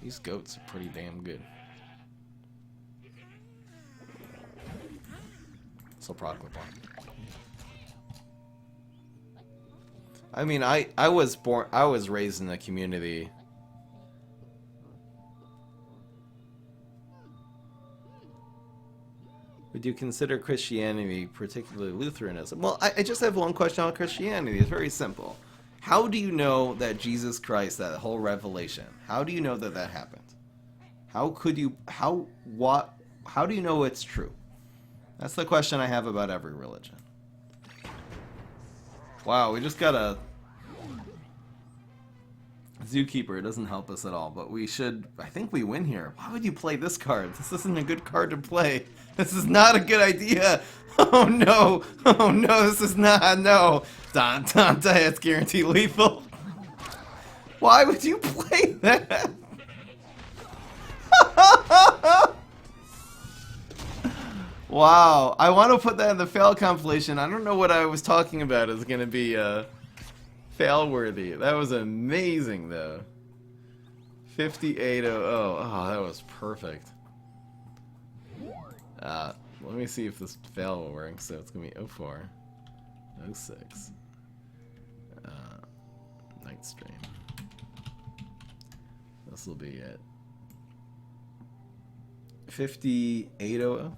A: These goats are pretty damn good. So product upon. I mean, I was raised in a community. Would you consider Christianity, particularly Lutheranism? Well, I just have one question on Christianity. It's very simple. How do you know that Jesus Christ, that whole revelation, how do you know that happened? How do you know it's true? That's the question I have about every religion. Wow, we just got a Zookeeper. It doesn't help us at all, but we should... I think we win here. Why would you play this card? This isn't a good card to play. This is not a good idea. Oh no. Oh no, this is not... No. Dun, dun, dun, it's guaranteed lethal. Why would you play that? Wow. I want to put that in the fail compilation. I don't know what I was talking about is going to be fail worthy. That was amazing though. 5800. Oh, that was perfect. Let me see if this fail will work. So it's going to be 04. 06. Night stream. This will be at 5800.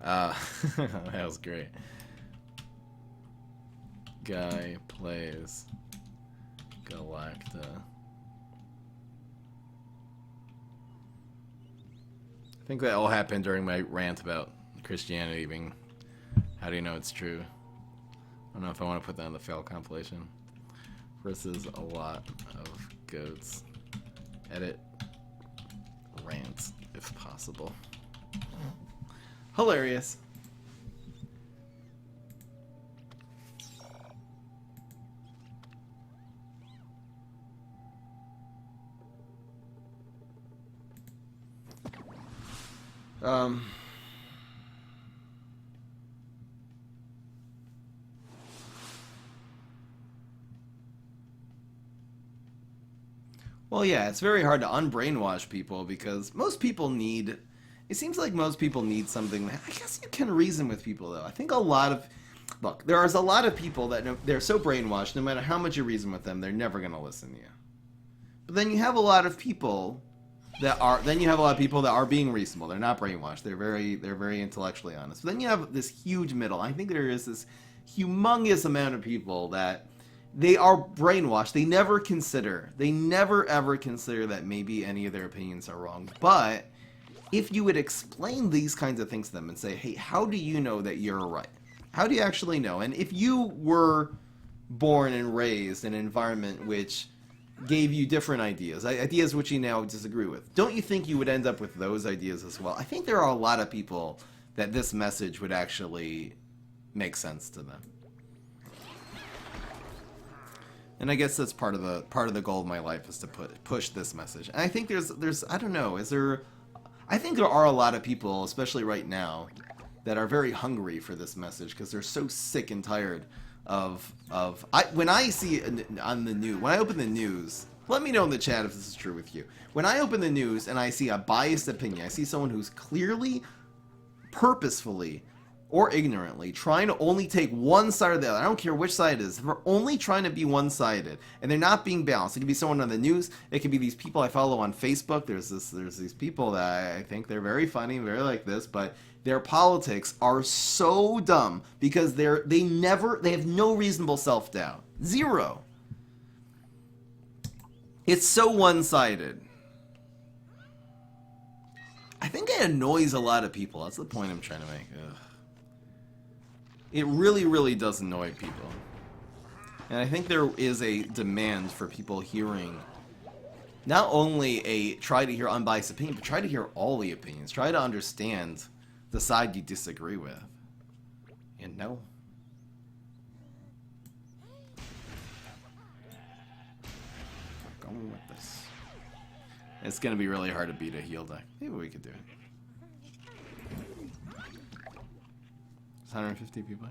A: That was great. Guy plays Galacta. I think that all happened during my rant about Christianity being... How do you know it's true? I don't know if I want to put that in the fail compilation. Versus a lot of goats. Edit rants, if possible. Hilarious. Well, yeah, it's very hard to unbrainwash people because most people need... It seems like most people need something. I guess you can reason with people, though. I think a lot of... Look, there's a lot of people that they're so brainwashed, no matter how much you reason with them, they're never going to listen to you. But then you have a lot of people then you have a lot of people that are being reasonable. They're not brainwashed. They're very intellectually honest. But then you have this huge middle. I think there is this humongous amount of people that they are brainwashed. They never ever consider that maybe any of their opinions are wrong. But if you would explain these kinds of things to them and say, hey, how do you know that you're right? How do you actually know? And if you were born and raised in an environment which gave you different ideas which you now disagree with, don't you think you would end up with those ideas as well? I think there are a lot of people that this message would actually make sense to them. And I guess that's part of the goal of my life, is to push this message. And I think there's I don't know, I think there are a lot of people, especially right now, that are very hungry for this message because they're so sick and tired when I see on the news, when I open the news, let me know in the chat if this is true with you. When I open the news and I see a biased opinion, I see someone who's clearly, purposefully, or ignorantly trying to only take one side or the other. I don't care which side it is. They're only trying to be one-sided, and they're not being balanced. It could be someone on the news. It could be these people I follow on Facebook. There's these people that I think they're very funny, very like this, but their politics are so dumb because they have no reasonable self-doubt. Zero. It's so one-sided. I think it annoys a lot of people. That's the point I'm trying to make. Ugh. It really, really does annoy people. And I think there is a demand for people hearing not only try to hear unbiased opinion, but try to hear all the opinions. Try to understand the side you disagree with. And no. We're going with this. It's going to be really hard to beat a heal deck. Maybe we could do it. 150 people.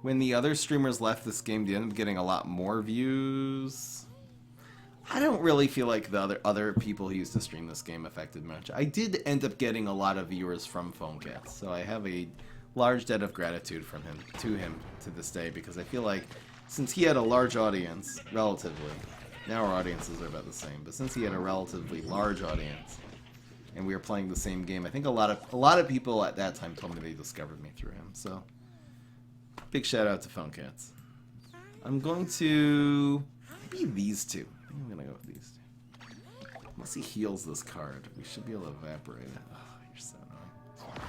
A: When the other streamers left this game, do you end up getting a lot more views? I don't really feel like the other people who used to stream this game affected much. I did end up getting a lot of viewers from PhoneCats, so I have a large debt of gratitude from him to this day, because I feel like since he had a large audience, relatively, now our audiences are about the same, but since he had a relatively large audience, and we were playing the same game, I think a lot of people at that time told me they discovered me through him. So, big shout out to PhoneCats. I'm going to maybe these two. I think I'm gonna go with these two. Unless he heals this card, we should be able to evaporate it. Oh, you're so annoying.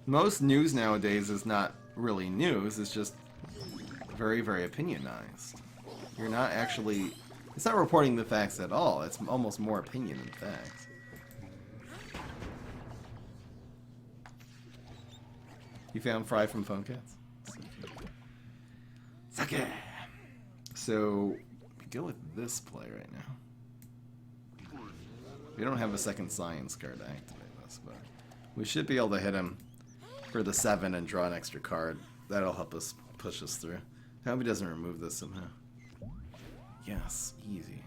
A: Most news nowadays is not really news. It's just very, very opinionized. You're not actually... It's not reporting the facts at all. It's almost more opinion than facts. You found Fry from PhoneCats? Sake! So, we go with this play right now. We don't have a second science card to activate this, but we should be able to hit him for the 7 and draw an extra card. That'll help us push us through. I hope he doesn't remove this somehow. Yes, easy.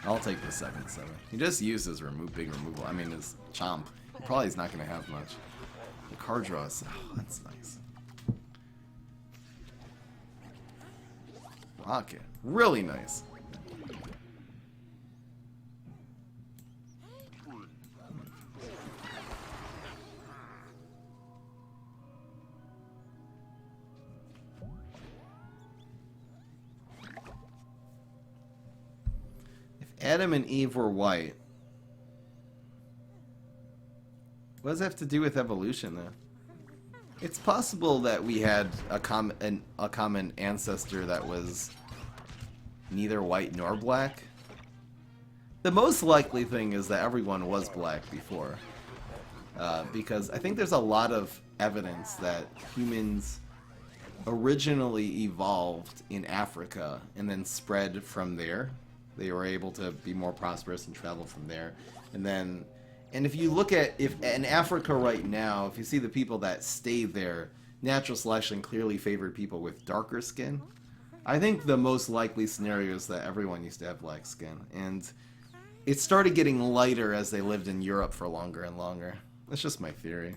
A: I'll take the 7/7. He just used his big removal. I mean, his chomp. He probably is not going to have much. The card draw is... Oh, that's nice. Rocket. Really nice. Adam and Eve were white. What does that have to do with evolution, though? It's possible that we had a common ancestor that was neither white nor black. The most likely thing is that everyone was black before. Because I think there's a lot of evidence that humans originally evolved in Africa and then spread from there. They were able to be more prosperous and travel from there. And if you look at, in Africa right now, if you see the people that stayed there, natural selection clearly favored people with darker skin. I think the most likely scenario is that everyone used to have black skin. And it started getting lighter as they lived in Europe for longer and longer. That's just my theory.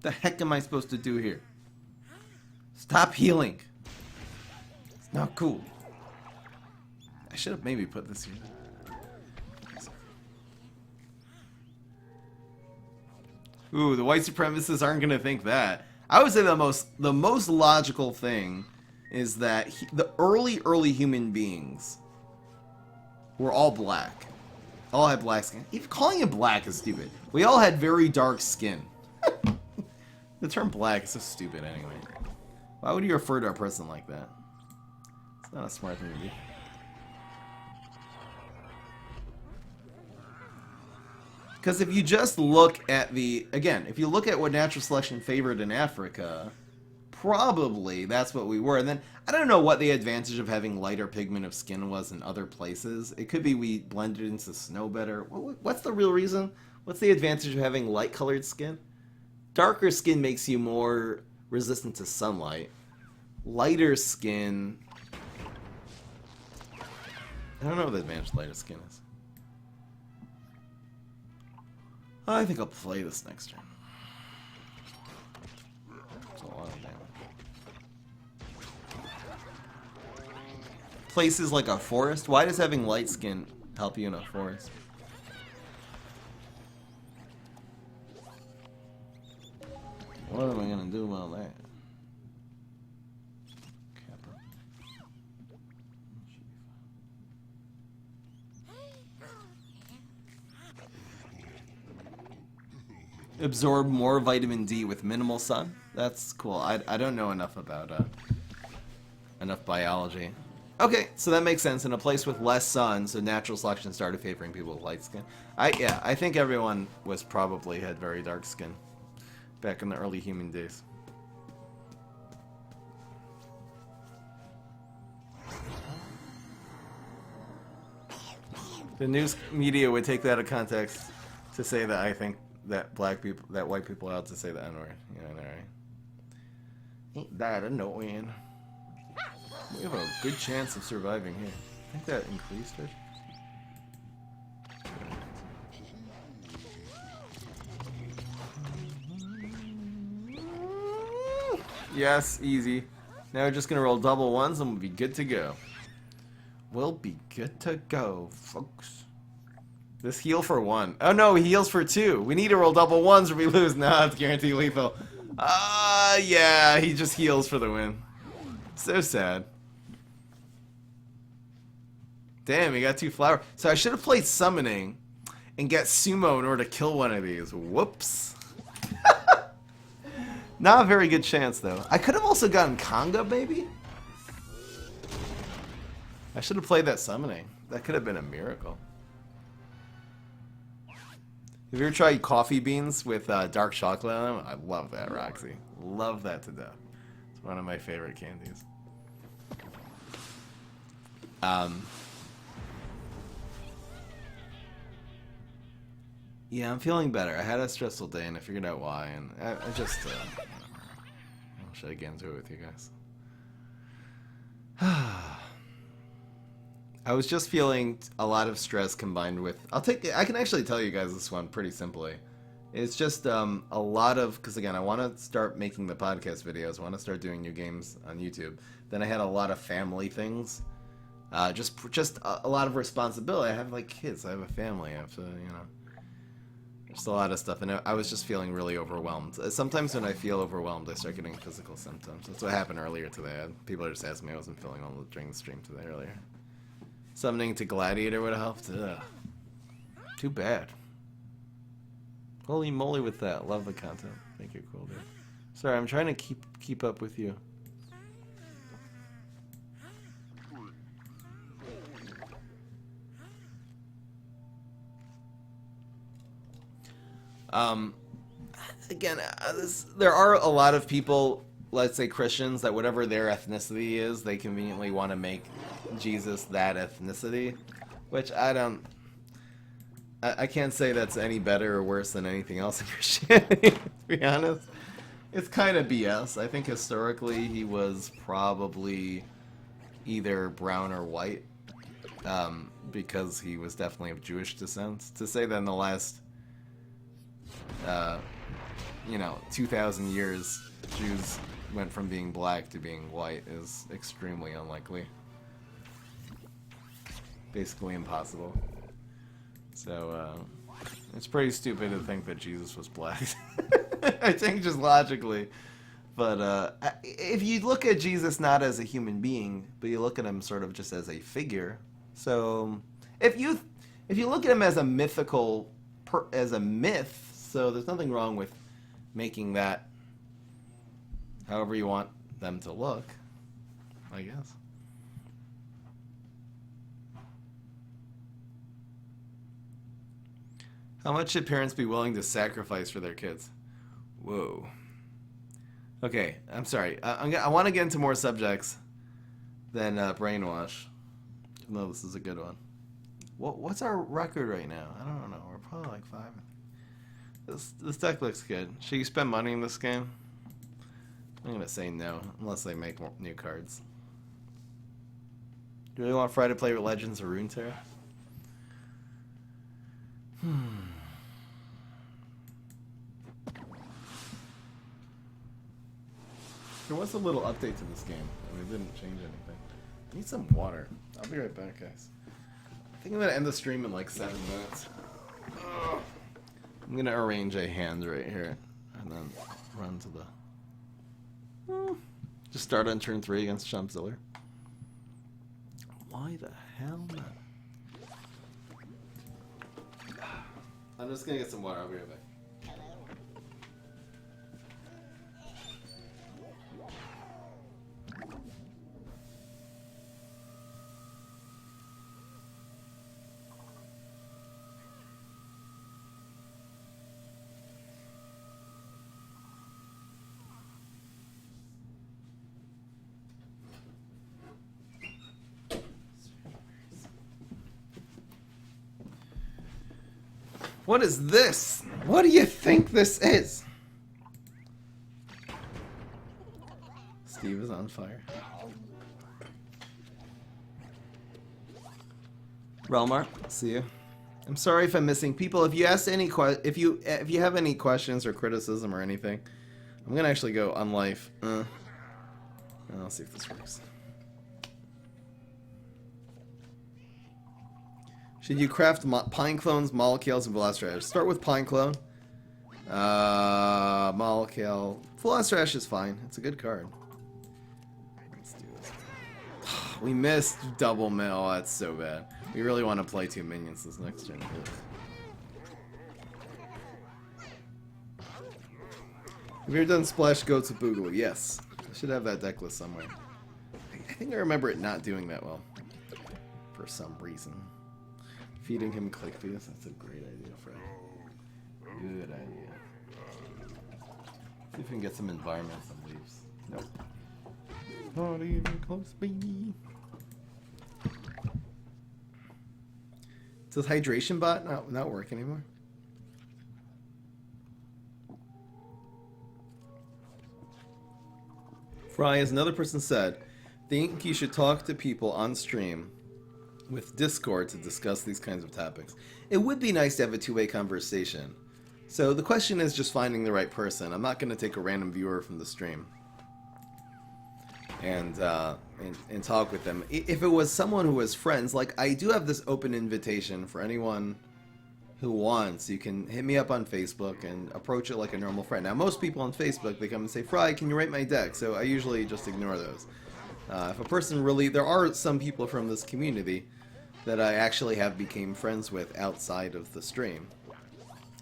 A: The heck am I supposed to do here? Stop healing. It's not cool. I should have maybe put this here. Ooh, the white supremacists aren't gonna think that. I would say the most logical thing is that the early human beings were all black. All had black skin. Even calling it black is stupid. We all had very dark skin. The term black is so stupid anyway. Why would you refer to a person like that? It's not a smart thing to do. Because if you just look at if you look at what natural selection favored in Africa, probably that's what we were. And then, I don't know what the advantage of having lighter pigment of skin was in other places. It could be we blended into snow better. What's the real reason? What's the advantage of having light-colored skin? Darker skin makes you more resistant to sunlight. Lighter skin... I don't know what the advantage of lighter skin is. I think I'll play this next turn. It's a lot of damage. Places like a forest? Why does having light skin help you in a forest? What am I gonna do about that? Absorb more vitamin D with minimal sun? That's cool. I don't know enough about enough biology. Okay, so that makes sense. In a place with less sun, so natural selection started favoring people with light skin. I think everyone was probably had very dark skin back in the early human days. The news media would take that out of context to say that I think that white people are out to say the N-word. You know, right? Ain't that annoying? We have a good chance of surviving here. I think that increased it. Yes, easy. Now we're just gonna roll double ones and we'll be good to go. We'll be good to go, folks. This heal for 1. Oh no, he heals for 2. We need to roll double ones or we lose. Nah, it's guaranteed lethal. Yeah, he just heals for the win. So sad. Damn, he got 2 flower. So I should have played summoning and get sumo in order to kill one of these. Whoops. Not a very good chance though. I could have also gotten Conga, maybe? I should have played that summoning. That could have been a miracle. Have you ever tried coffee beans with dark chocolate on them? I love that, Roxy. Love that to death. It's one of my favorite candies. Yeah, I'm feeling better. I had a stressful day and I figured out why, and I just, I'll should I get into it with you guys? I was just feeling a lot of stress combined with... I can actually tell you guys this one pretty simply. It's just a lot of... Because again, I want to start making the podcast videos. I want to start doing new games on YouTube. Then I had a lot of family things. Just a lot of responsibility. I have like kids. I have a family. I have to, you know... Just a lot of stuff. And I was just feeling really overwhelmed. Sometimes when I feel overwhelmed, I start getting physical symptoms. That's what happened earlier today. People are just asking me I wasn't feeling well during the stream today earlier. Summoning to Gladiator would have helped. Ugh. Too bad. Holy moly with that. Love the content. Think you're cool, dude. Sorry, I'm trying to keep up with you. Again, there are a lot of people, let's say Christians, that whatever their ethnicity is, they conveniently want to make Jesus that ethnicity, which I can't say that's any better or worse than anything else in Christianity, to be honest. It's kind of BS. I think historically he was probably either brown or white. because he was definitely of Jewish descent. To say that in the last, 2,000 years, Jews went from being black to being white is extremely unlikely. Basically impossible. So, it's pretty stupid to think that Jesus was black. I think just logically. But if you look at Jesus not as a human being, but you look at him sort of just as a figure. So if you look at him as a mythical, as a myth, so there's nothing wrong with making that however you want them to look, I guess. How much should parents be willing to sacrifice for their kids? Whoa. Okay, I'm sorry. I want to get into more subjects than brainwash. Even though this is a good one. What's our record right now? I don't know. We're probably like 5. This deck looks good. Should you spend money in this game? I'm going to say no, unless they make more new cards. Do you really want Fry to play with Legends or Runeterra? There was a little update to this game, and it didn't change anything. I need some water. I'll be right back, guys. I think I'm going to end the stream in like 7 minutes. I'm going to arrange a hand right here, and then run to the... Just start on turn 3 against Champziller. Why the hell not? I'm just going to get some water. I'll be right back. What is this? What do you think this is? Steve is on fire. Relmar, see you. I'm sorry if I'm missing people. If you ask any if you have any questions or criticism or anything, I'm gonna actually go on life. I'll see if this works. Should you craft Pine Clones, Molecules, and Velocirash? Start with Pine Clone. Molecule. Velocirash is fine. It's a good card. Let's do this. We missed double mill. That's so bad. We really want to play 2 minions this next turn. Have you ever done Splash Goats with Boogaloo? Yes. I should have that deck list somewhere. I think I remember it not doing that well. For some reason. Feeding him clickbees, that's a great idea, Fred. Good idea. See if we can get some environments and leaves. Nope. Not even close, baby. Does hydration bot not work anymore? Fry, as another person said, think you should talk to people on stream with Discord to discuss these kinds of topics. It would be nice to have a two-way conversation. So the question is just finding the right person. I'm not going to take a random viewer from the stream and talk with them. If it was someone who was friends, like I do have this open invitation for anyone who wants. You can hit me up on Facebook and approach it like a normal friend. Now most people on Facebook, they come and say, Fry, can you write my deck? So I usually just ignore those. If a person really, there are some people from this community that I actually have became friends with outside of the stream.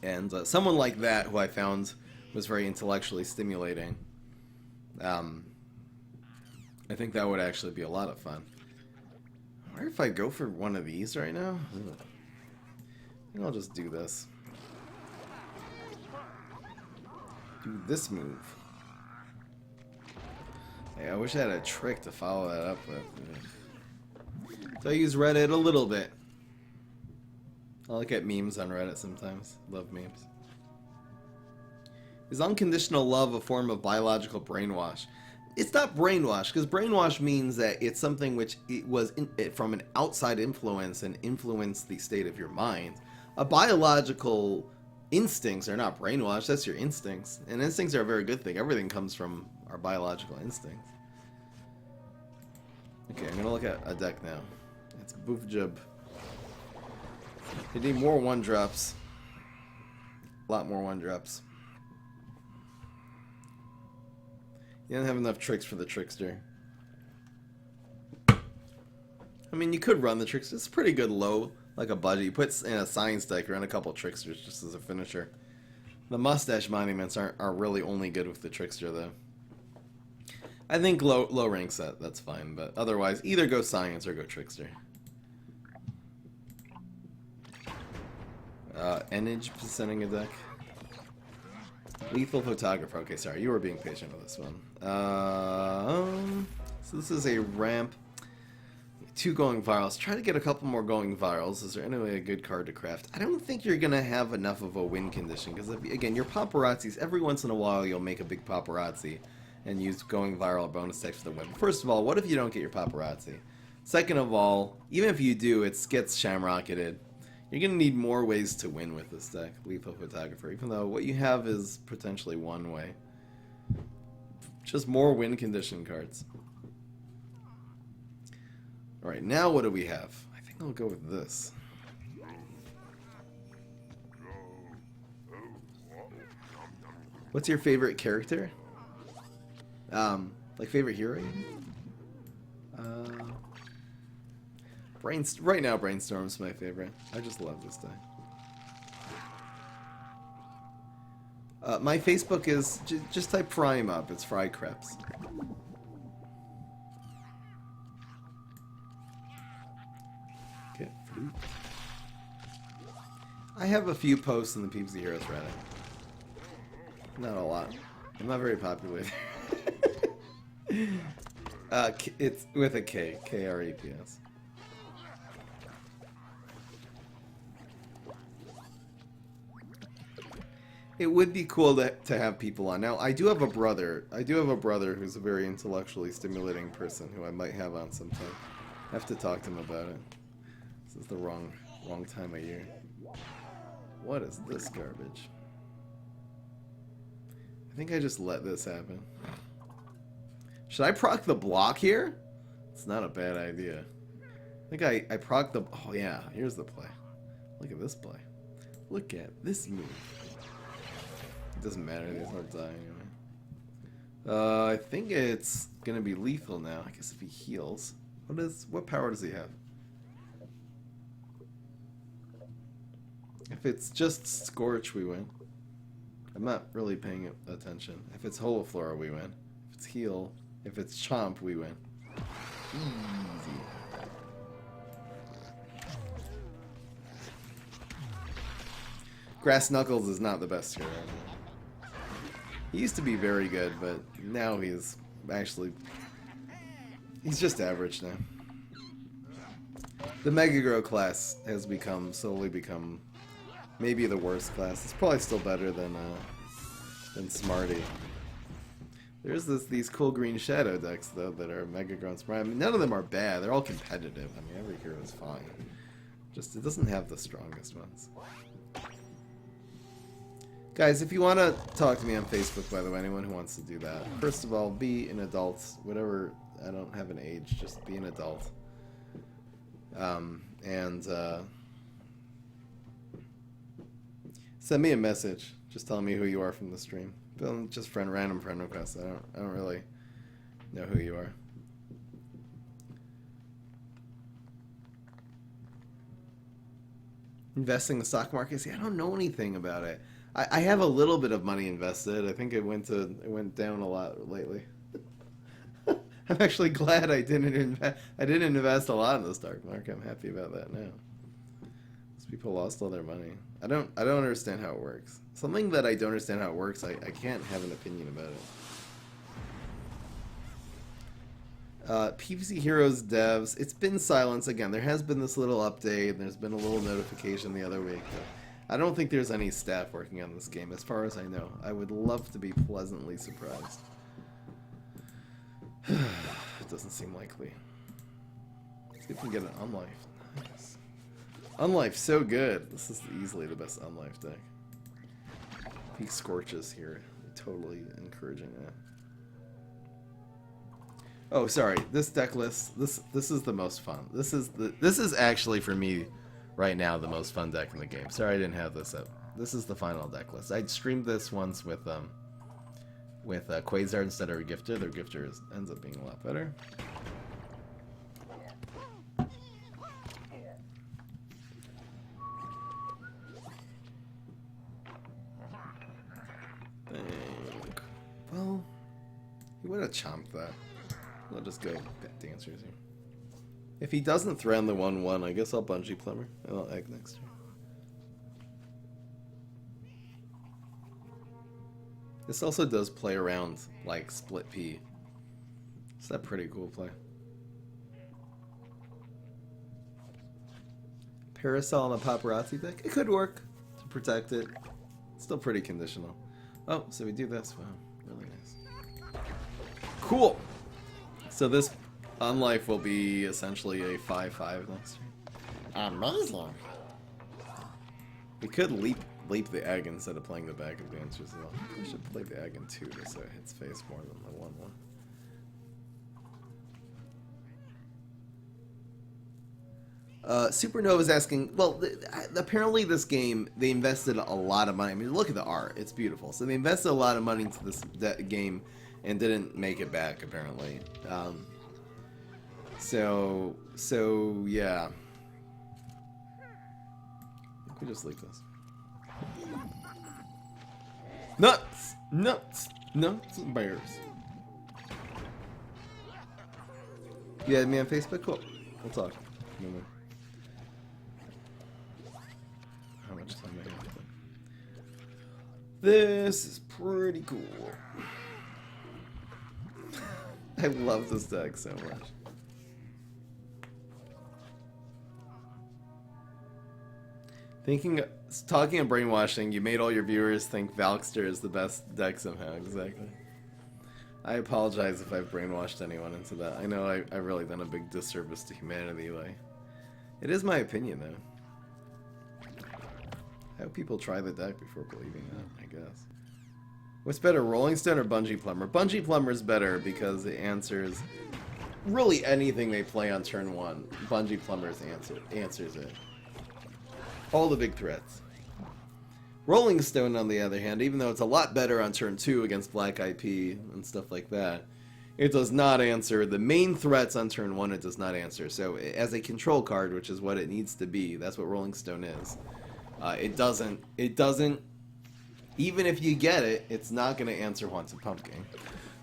A: And someone like that who I found was very intellectually stimulating. I think that would actually be a lot of fun. I wonder if I go for one of these right now? I think I'll just do this. Do this move. Hey, I wish I had a trick to follow that up with. So I use Reddit a little bit. I look at memes on Reddit sometimes. Love memes. Is unconditional love a form of biological brainwash? it's not brainwash, because brainwash means that it's something which it was from an outside influence and influenced the state of your mind. A biological instincts are not brainwashed. That's your instincts, and instincts are a very good thing. Everything comes from our biological instincts. Okay, I'm gonna look at a deck now. It's Boof Jub. You need more 1-drops. A lot more 1-drops. You don't have enough tricks for the trickster. I mean, you could run the trickster. It's pretty good low, like a budget. You put in a science deck, run a couple tricksters just as a finisher. The mustache monuments aren't really only good with the trickster, though. I think low rank set, that's fine, but otherwise, either go science or go trickster. Enage sending a deck. Lethal photographer. Okay, sorry, you were being patient with this one. So this is a ramp. 2 going virals. Try to get a couple more going virals. Is there anyway a good card to craft? I don't think you're gonna have enough of a win condition because again, your paparazzis, every once in a while you'll make a big paparazzi and use going viral bonus text for the win. First of all, what if you don't get your paparazzi? Second of all, even if you do, it gets shamrocketed. You're going to need more ways to win with this deck, Lethal Photographer, even though what you have is potentially one way. Just more win condition cards. Alright, now what do we have? I think I'll go with this. What's your favorite character? Like favorite hero? Right now, Brainstorm's my favorite. I just love this deck. My Facebook is just type Prime up. It's Fry Creps. Okay. I have a few posts in the PvZ Heroes Reddit. Not a lot. I'm not very popular. It's with a K. K-R-E-P-S. It would be cool to have people on. Now, I do have a brother. Who's a very intellectually stimulating person who I might have on sometime. I have to talk to him about it. This is the wrong time of year. What is this garbage? I think I just let this happen. Should I proc the block here? It's not a bad idea. I think I proc the... Oh yeah, here's the play. Look at this play. Look at this move. It doesn't matter, there's no die anyway. I think it's gonna be lethal now. I guess if he heals. What power does he have? If it's just Scorch, we win. I'm not really paying attention. If it's Holoflora, we win. If it's Heal, if it's Chomp, we win. Easy. Grass Knuckles is not the best hero. He used to be very good, but now he's just average now. The Mega Grow class has slowly become maybe the worst class. It's probably still better than Smarty. There's these cool green shadow decks though that are Mega Grow and Smarty. I mean, none of them are bad. They're all competitive. I mean, every hero is fine. Just it doesn't have the strongest ones. Guys, if you want to talk to me on Facebook, by the way, anyone who wants to do that, first of all, be an adult. Whatever, I don't have an age, just be an adult. Send me a message. Just tell me who you are from the stream. Just random friend requests. I don't really know who you are. Investing in the stock market? See, I don't know anything about it. I have a little bit of money invested. I think it went down a lot lately. I'm actually glad I didn't invest a lot in the stock market. I'm happy about that now. Those people lost all their money. I don't understand how it works. Something that I don't understand how it works, I can't have an opinion about it. PvZ Heroes devs, it's been silence again. There has been this little update, and there's been a little notification the other week. I don't think there's any staff working on this game, as far as I know. I would love to be pleasantly surprised. It doesn't seem likely. Let's see if we can get an Unlife. Nice. Unlife, so good. This is easily the best Unlife deck. Peak Scorches here. Totally encouraging that. Oh, sorry. This deck list. This is the most fun. This is actually for me right now the most fun deck in the game. Sorry I didn't have this up. This is the final deck list. I streamed this once with Quasar instead of Gifter. Their Gifter ends up being a lot better. Well, he would have chomped that. I'll just go Dancers here. If he doesn't threaten the 1/1, I guess I'll Bungee Plumber and I'll Egg next turn. This also does play around like Split P. It's a pretty cool play. Parasol on a Paparazzi deck? It could work to protect it. It's still pretty conditional. Oh, so we do this. Wow, really nice. Cool! So this Unlife will be essentially a 5/5 next turn.
B: Amazing.
A: We could leap the egg instead of playing the back of Dancers as well. We should play the egg in 2 just so it hits face more than the 1/1. Supernova's asking, well, apparently this game, they invested a lot of money. I mean, look at the art. It's beautiful. So they invested a lot of money into this game and didn't make it back, apparently. So yeah. I think we just leave this. Nuts! Nuts! Nuts and bears. You had me on Facebook? Cool. We'll talk. No more. How much time I have? This is pretty cool. I love this deck so much. Talking of brainwashing, you made all your viewers think Valkster is the best deck somehow. Exactly. I apologize if I've brainwashed anyone into that. I know I've really done a big disservice to humanity. Like, it is my opinion, though. I hope people try the deck before believing that, I guess. What's better, Rolling Stone or Bungee Plumber? Bungee Plumber is better because it answers really anything they play on turn 1. Bungee Plumber's answers it. All the big threats. Rolling Stone, on the other hand, even though it's a lot better on turn 2 against Black IP and stuff like that, it does not answer the main threats on turn 1. It does not answer. So as a control card, which is what it needs to be, that's what Rolling Stone is. It doesn't, even if you get it, it's not going to answer Haunted Pumpkin.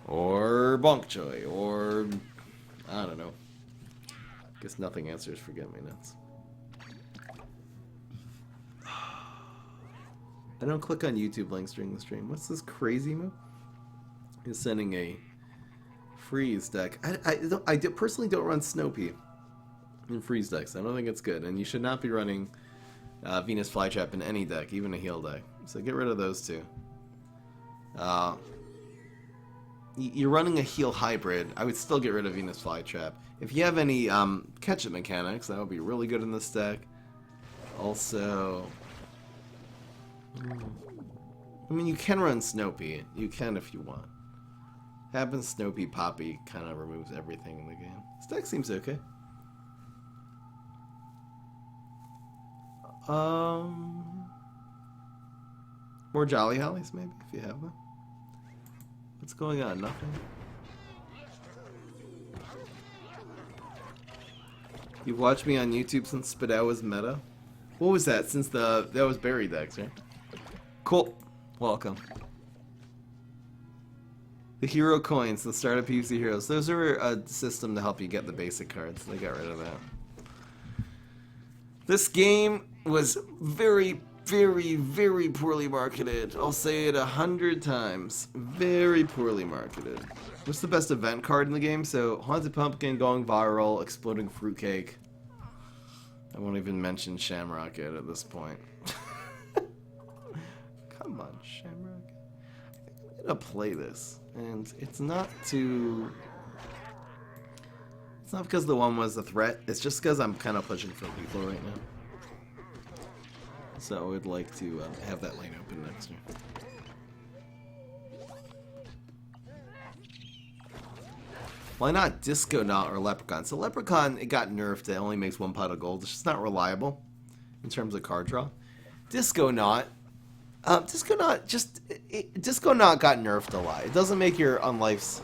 A: Or Bonk Choy, or, I don't know. I guess nothing answers Forget-Me-Nots. I don't click on YouTube links during the stream. What's this crazy move? He's sending a freeze deck. I personally don't run Snowpea in freeze decks. I don't think it's good. And you should not be running Venus Flytrap in any deck, even a heal deck. So get rid of those two. You're running a heal hybrid. I would still get rid of Venus Flytrap. If you have any catch-up mechanics, that would be really good in this deck. Also, I mean, you can run Snowpea. You can if you want. Happens Snowpea Poppy kind of removes everything in the game. This deck seems okay. More Jolly Hollies, maybe, if you have them. What's going on? Nothing. You've watched me on YouTube since Spadao was meta? What was that? Since that was Berry decks, right? Cool. Welcome. The hero coins, the start of PvZ heroes. Those are a system to help you get the basic cards. They got rid of that. This game was very, very, very poorly marketed. I'll say it 100 times. Very poorly marketed. What's the best event card in the game? So, Haunted Pumpkin going viral, exploding fruitcake. I won't even mention Shamrocket at this point. Come on, Shamrock. I'm gonna play this, and it's not to It's not because the one was a threat. It's just because I'm kind of pushing for lethal right now. So I would like to have that lane open next turn. Why not Disco Knot or Leprechaun? So Leprechaun, it got nerfed. It only makes 1 pot of gold. It's just not reliable in terms of card draw. Disco Knot. Disco Knot Disco Knot got nerfed a lot. It doesn't make your unlifes.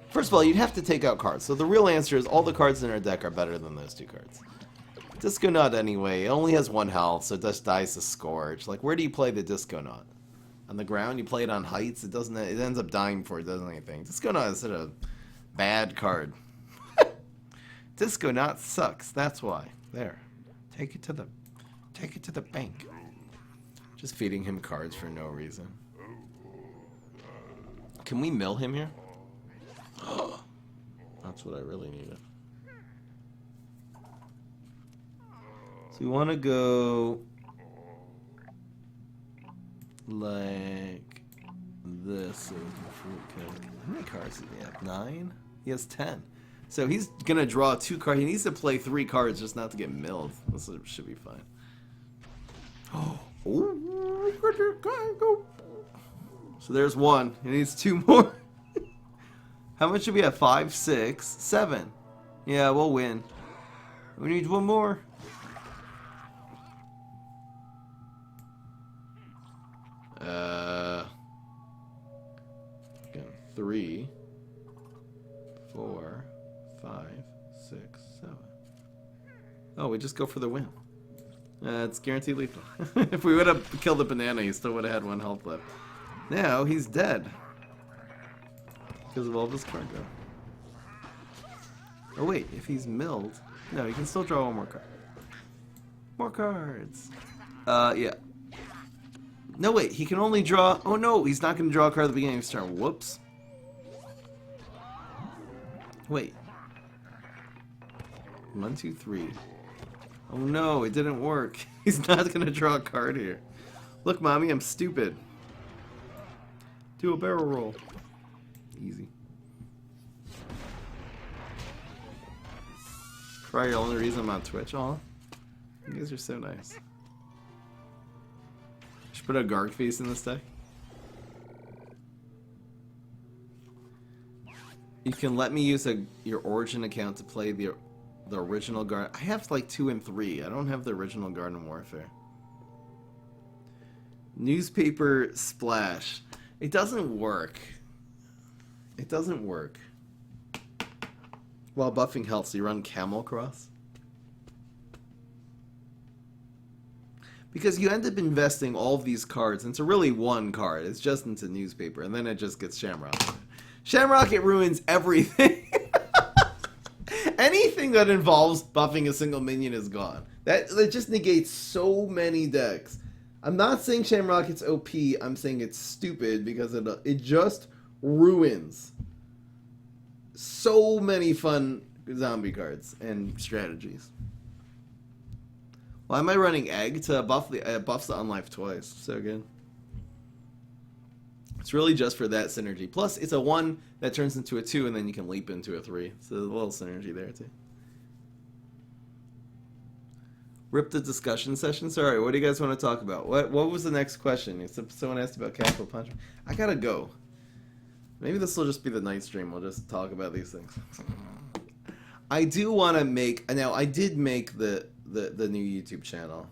A: First of all, you'd have to take out cards. So the real answer is all the cards in our deck are better than those 2 cards. Disco Knot anyway, it only has 1 health, so it just dies to Scourge. Like, where do you play the Disco Knot? On the ground? You play it on heights? It doesn't. It ends up dying before it does anything. Disco Knot is such a bad card. Disco Knot sucks. That's why. There, take it to the bank. Just feeding him cards for no reason. Can we mill him here? That's what I really needed. So we want to go like this. How many cards does he have? 9? He has 10. So he's going to draw 2 cards. He needs to play 3 cards just not to get milled. This should be fine. Oh. So there's 1. He needs 2 more. How much do we have? 5, 6, 7. Yeah, we'll win. We need 1 more. Again, 3, 4, 5, 6, 7. Oh, we just go for the win. It's guaranteed lethal. If we would have killed the banana, he still would have had 1 health left. Now he's dead. Because of all of his card draw. Oh wait, if he's milled, no, he can still draw 1 more card. More cards. Yeah. No wait, he can only draw. Oh no, he's not going to draw a card at the beginning of his turn. Whoops. Wait. 1, 2, 3. Oh no, it didn't work. He's not going to draw a card here. Look, mommy, I'm stupid. Do a barrel roll. Easy. Probably the only reason I'm on Twitch. Aw. You guys are so nice. Should put a Garg face in this deck. You can let me use your Origin account to play the original Garden. I have like 2 and 3. I don't have the original Garden Warfare. Newspaper Splash. It doesn't work. It doesn't work. While buffing health, so you run Camel Cross. Because you end up investing all of these cards into really 1 card. It's just into newspaper, and then it just gets Shamrock. Shamrock, it ruins everything. Anything that involves buffing a single minion is gone. That just negates so many decks. I'm not saying Shamrock it's OP. I'm saying it's stupid because it just ruins so many fun zombie cards and strategies. Why am I running Egg to buffs the unlife twice? So good. It's really just for that synergy. Plus, it's a 1 that turns into a 2, and then you can leap into a 3. So there's a little synergy there, too. Rip the discussion session? Sorry, what do you guys want to talk about? What was the next question? Someone asked about Capital Punishment. I gotta go. Maybe this will just be the night stream. We'll just talk about these things. I do want to make... Now, I did make the new YouTube channel.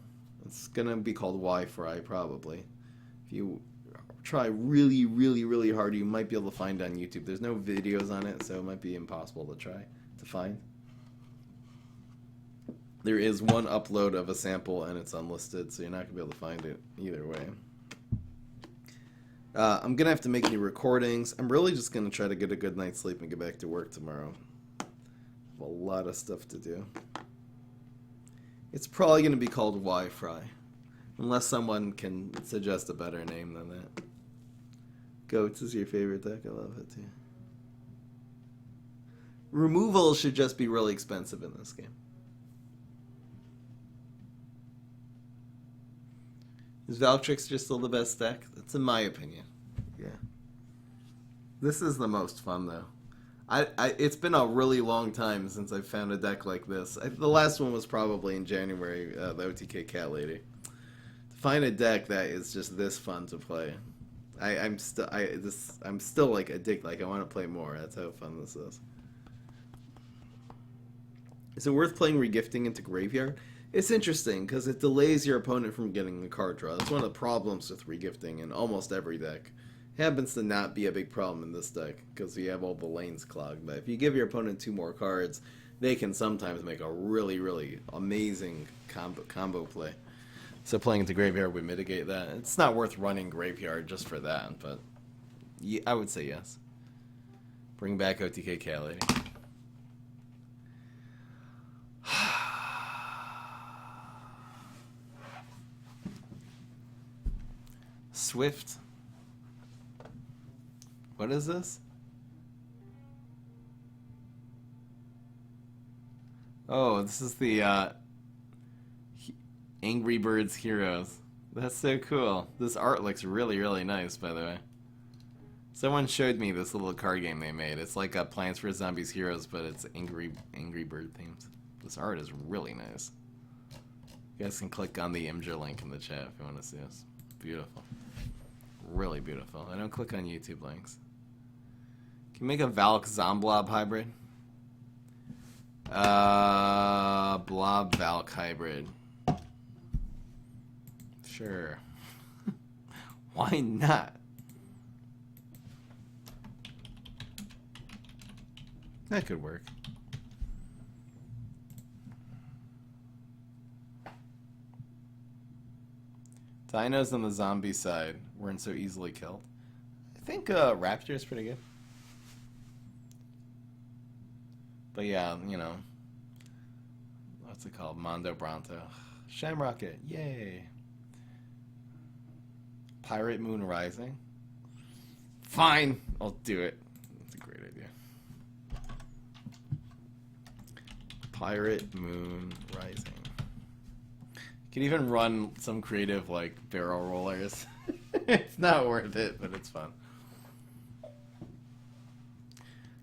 A: It's gonna be called Y-Fry, probably. If you try really, really, really hard, you might be able to find it on YouTube. There's no videos on it, so it might be impossible to find. There is 1 upload of a sample, and it's unlisted, so you're not going to be able to find it either way. I'm going to have to make new recordings. I'm really just going to try to get a good night's sleep and get back to work tomorrow. I have a lot of stuff to do. It's probably going to be called Y-Fry, unless someone can suggest a better name than that. Goats is your favorite deck. I love it, too. Removal should just be really expensive in this game. Is Valtrixter still the best deck? That's in my opinion. Yeah. This is the most fun, though. It's been a really long time since I found a deck like this. The last one was probably in January, the OTK Cat Lady. To find a deck that is just this fun to play, I'm still like addicted. Like I want to play more. That's how fun this is. Is it worth playing regifting into graveyard? It's interesting because it delays your opponent from getting a card draw. That's one of the problems with regifting in almost every deck. It happens to not be a big problem in this deck because you have all the lanes clogged. But if you give your opponent 2 more cards, they can sometimes make a really, really amazing combo play. So playing into graveyard would mitigate that. It's not worth running graveyard just for that, but yeah, I would say yes. Bring back OTK Cat Lady. Swift. What is this? Oh, this is the Angry Birds Heroes. That's so cool. This art looks really, really nice, by the way. Someone showed me this little card game they made. It's like a Plants vs. Zombies Heroes, but it's Angry Bird themed. This art is really nice. You guys can click on the Imgur link in the chat if you want to see this. Beautiful. Really beautiful. I don't click on YouTube links. Can you make a Valk Zomblob hybrid? Blob Valk hybrid. Sure. Why not? That could work. Dinos on the zombie side weren't so easily killed. I think Raptor is pretty good. But yeah, you know. What's it called? Mondo Bronto. Shamrocket. Yay. Pirate Moon Rising. Fine. I'll do it. That's a great idea. Pirate Moon Rising. You can even run some creative, like, barrel rollers. It's not worth it, but it's fun.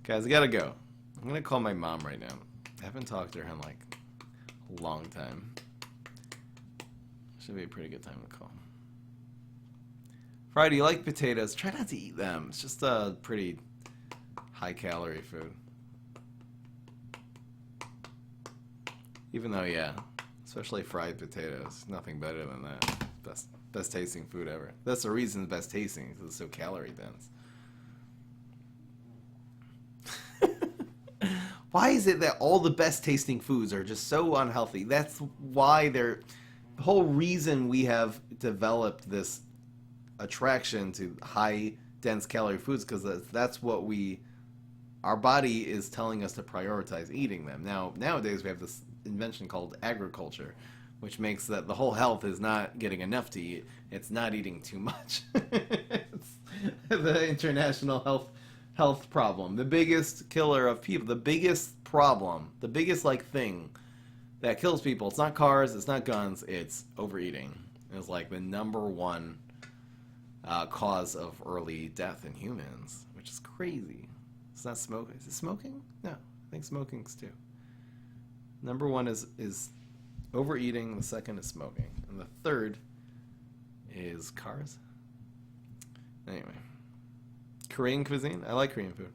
A: Guys, I gotta go. I'm gonna call my mom right now. I haven't talked to her in, like, a long time. Should be a pretty good time to call. Friday, you like potatoes? Try not to eat them. It's just a pretty high-calorie food. Even though, yeah, especially fried potatoes. Nothing better than that. Best tasting food ever. That's the reason it's best tasting, because it's so calorie dense. Why is it that all the best tasting foods are just so unhealthy? That's why the whole reason we have developed this attraction to high dense calorie foods, because that's what our body is telling us to prioritize eating them. Nowadays we have this invention called agriculture, which makes that the whole health is not getting enough to eat, it's not eating too much. It's the international health problem, the biggest killer of people, the biggest problem, the biggest like thing that kills people. It's not cars, it's not guns, it's overeating. It's like the #1 cause of early death in humans, which is crazy. It's not smoking. Is it smoking? No, I think smoking's too. #1 is overeating, the second is smoking, and the third is cars. Anyway, Korean cuisine. I like Korean food.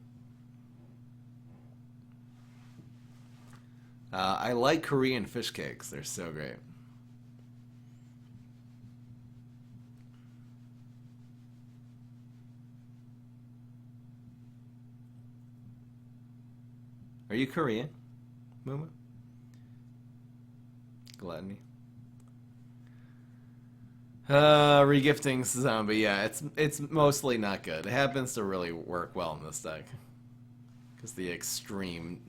A: I like Korean fish cakes. They're so great. Are you Korean, Muma? Gluttony. Regifting zombie. Yeah, it's mostly not good. It happens to really work well in this deck because the extreme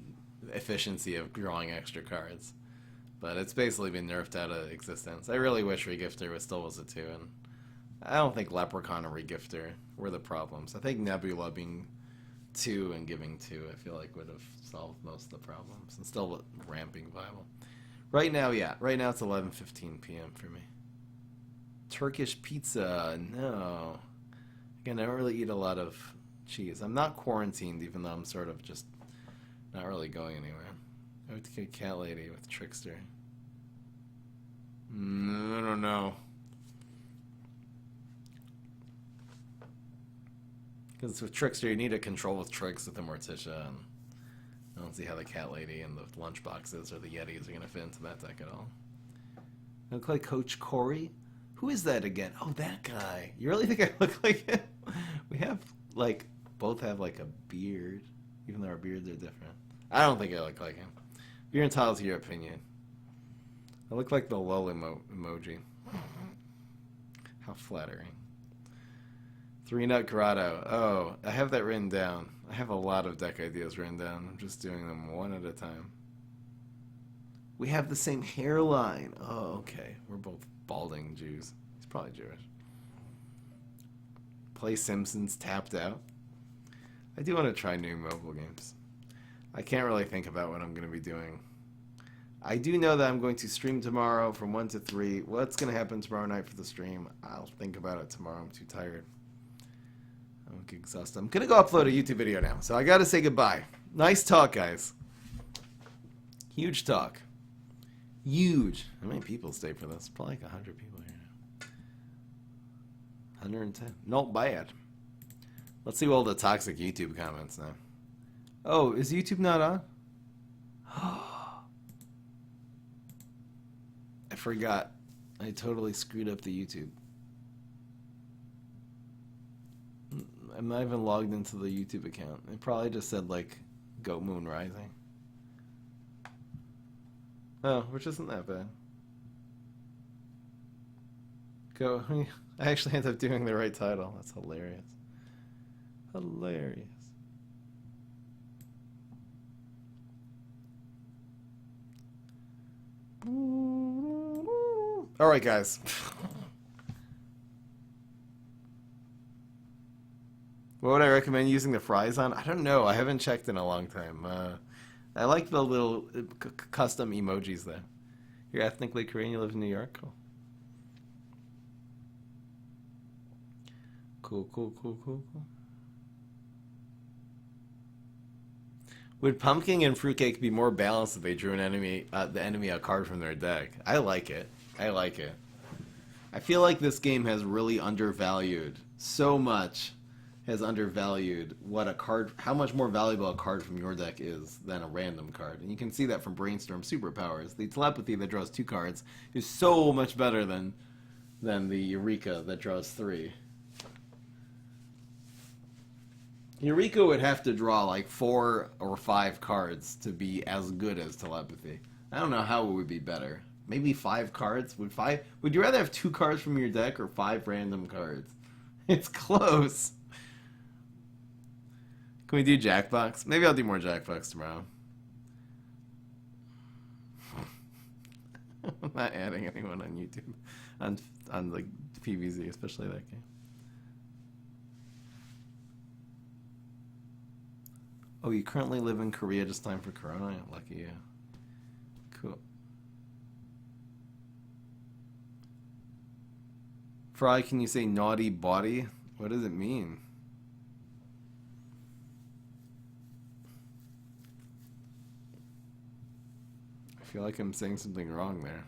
A: efficiency of drawing extra cards. But it's basically been nerfed out of existence. I really wish Regifter still was a 2, and I don't think Leprechaun and Regifter were the problems. I think Nebula being 2 and giving 2, I feel like would have solved most of the problems and still ramping viable. Right now, yeah. Right now it's 11:15 p.m. for me. Turkish pizza, no. Again, I don't really eat a lot of cheese. I'm not quarantined, even though I'm sort of just Not really going anywhere. I would get Cat Lady with Trickster. I don't know. Because with Trickster, you need to control with tricks with the Morticia, and I don't see how the Cat Lady and the Lunchboxes or the Yetis are going to fit into that deck at all. I look like Coach Corey? Who is that again? Oh, that guy. You really think I look like him? We have, like, both have, like, a beard, even though our beards are different. I don't think I look like him. You're entitled to your opinion. I look like the lull emoji. How flattering. 3-Nut Grotto. Oh, I have that written down. I have a lot of deck ideas written down. I'm just doing them one at a time. We have the same hairline. Oh, okay. We're both balding Jews. He's probably Jewish. Play Simpsons tapped out. I do want to try new mobile games. I can't really think about what I'm going to be doing. I do know that I'm going to stream tomorrow from 1 to 3. What's going to happen tomorrow night for the stream? I'll think about it tomorrow. I'm too tired. I'm exhausted. I'm going to go upload a YouTube video now. So I got to say goodbye. Nice talk, guys. Huge talk. Huge. How many people stayed for this? Probably like 100 people here now. 110. Not bad. Let's see all the toxic YouTube comments now. Oh, is YouTube not on? I forgot. I totally screwed up the YouTube. I'm not even logged into the YouTube account. It probably just said, like, Goat Moon Rising. Oh, which isn't that bad. I actually ended up doing the right title. That's hilarious. Hilarious. Alright, guys. What would I recommend using the fries on? I don't know. I haven't checked in a long time. I like the little custom emojis there. You're ethnically Korean, you live in New York? Cool. Cool. Would pumpkin and fruitcake be more balanced if they drew the enemy a card from their deck? I like it. I feel like this game has really undervalued so much. Has undervalued what a card, how much more valuable a card from your deck is than a random card. And you can see that from Brainstorm Superpowers. The Telepathy that draws 2 cards is so much better than the Eureka that draws 3. Eureka would have to draw like 4 or 5 cards to be as good as Telepathy. I don't know how it would be better. Maybe 5 cards? Would you rather have 2 cards from your deck or 5 random cards? It's close. Can we do Jackbox? Maybe I'll do more Jackbox tomorrow. I'm not adding anyone on YouTube. On like PvZ, especially that game. Oh, you currently live in Korea just time for Corona? Lucky you. Cool. Fry, can you say naughty body? What does it mean? I feel like I'm saying something wrong there.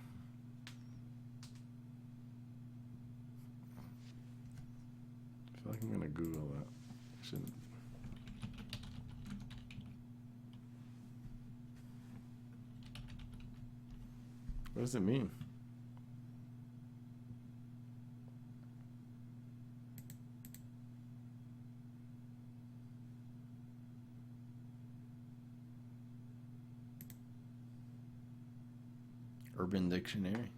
A: I feel like I'm gonna Google that. I shouldn't. What does it mean? Urban Dictionary.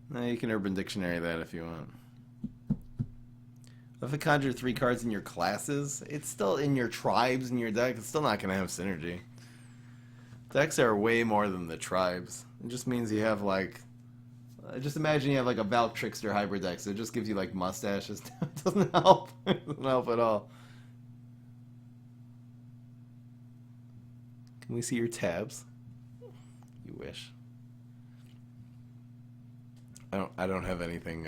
A: No, you can Urban Dictionary that if you want. If I conjure 3 cards in your classes, it's still in your tribes in your deck. It's still not going to have synergy. Decks are way more than the tribes. It just means you have like... just imagine you have like a Valk Trickster hybrid deck, so it just gives you like mustaches. It doesn't help. It doesn't help at all. Can we see your tabs? You wish. I don't have anything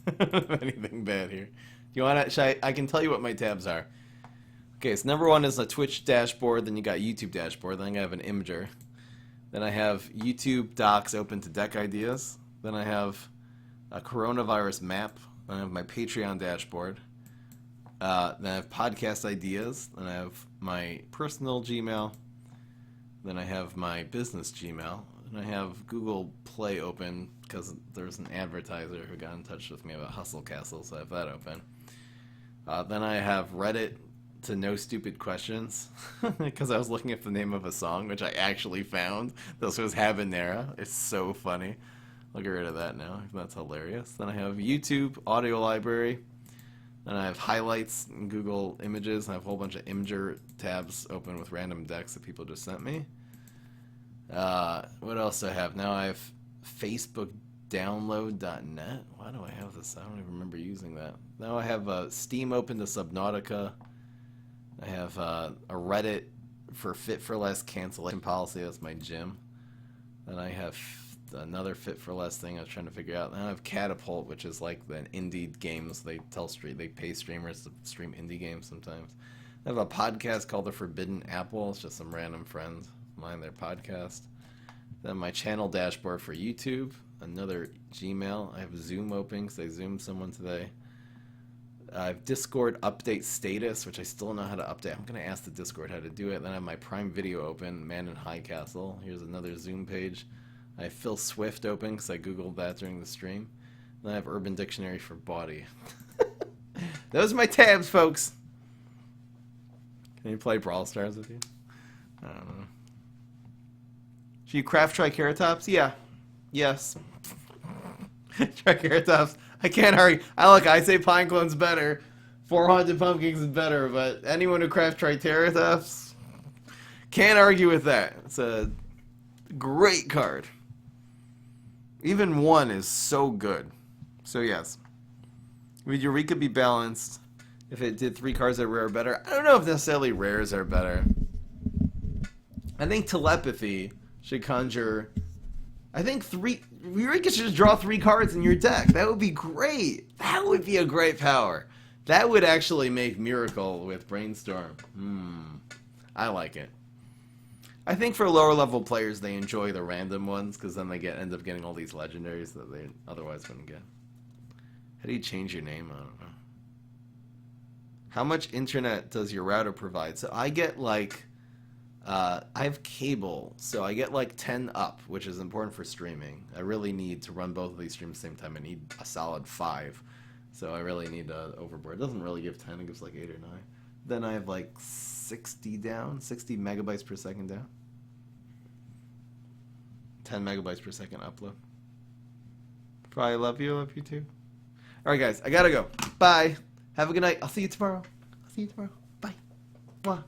A: Anything bad here? You want to? I can tell you what my tabs are. Okay, so number one is a Twitch dashboard. Then you got YouTube dashboard. Then I have an imager. Then I have YouTube docs open to deck ideas. Then I have a coronavirus map. Then I have my Patreon dashboard. Then I have podcast ideas. Then I have my personal Gmail. Then I have my business Gmail. And I have Google Play open because there's an advertiser who got in touch with me about Hustle Castle, so I have that open. Then I have Reddit to No Stupid Questions because I was looking at the name of a song, which I actually found. This was Habanera. It's so funny. I'll get rid of that now. That's hilarious. Then I have YouTube Audio Library. Then I have highlights in Google Images. I have a whole bunch of Imager tabs open with random decks that people just sent me. What else do I have? Now I have FacebookDownload.net. Why do I have this? I don't even remember using that. Now I have Steam open to Subnautica. I have a Reddit for Fit for Less cancellation policy. That's my gym. Then I have another Fit for Less thing I was trying to figure out. Then I have Catapult, which is like the indie games. They pay streamers to stream indie games sometimes. I have a podcast called The Forbidden Apple. It's just some random friends of mine, their podcast. Then my channel dashboard for YouTube. Another Gmail. I have Zoom open because I Zoomed someone today. I have Discord update status, which I still don't know how to update. I'm going to ask the Discord how to do it. Then I have my Prime Video open, Man in High Castle. Here's another Zoom page. I have Phil Swift open because I Googled that during the stream. Then I have Urban Dictionary for Body. Those are my tabs, folks. Can you play Brawl Stars with you? I don't know. Should you craft Triceratops? Yeah. Yes. Triceratops. I can't argue. I say Pine Clone's better. 400 Pumpkins is better, but anyone who crafts Triceratops can't argue with that. It's a great card. Even one is so good. So yes. Would Eureka be balanced if it did 3 cards that are rare or better? I don't know if necessarily rares are better. I think Telepathy should conjure... I think Eureka should just draw 3 cards in your deck. That would be great. That would be a great power. That would actually make Miracle with Brainstorm. I like it. I think for lower level players, they enjoy the random ones because then they end up getting all these legendaries that they otherwise wouldn't get. How do you change your name? I don't know. How much internet does your router provide? So I get like... I have cable, so I get like 10 up, which is important for streaming. I really need to run both of these streams at the same time. I need a solid 5, so I really need overboard. It doesn't really give 10, it gives like 8 or 9. Then I have like 60 megabytes per second down. 10 megabytes per second upload. Probably love you too. Alright guys, I gotta go. Bye. Have a good night. I'll see you tomorrow. Bye. Mwah.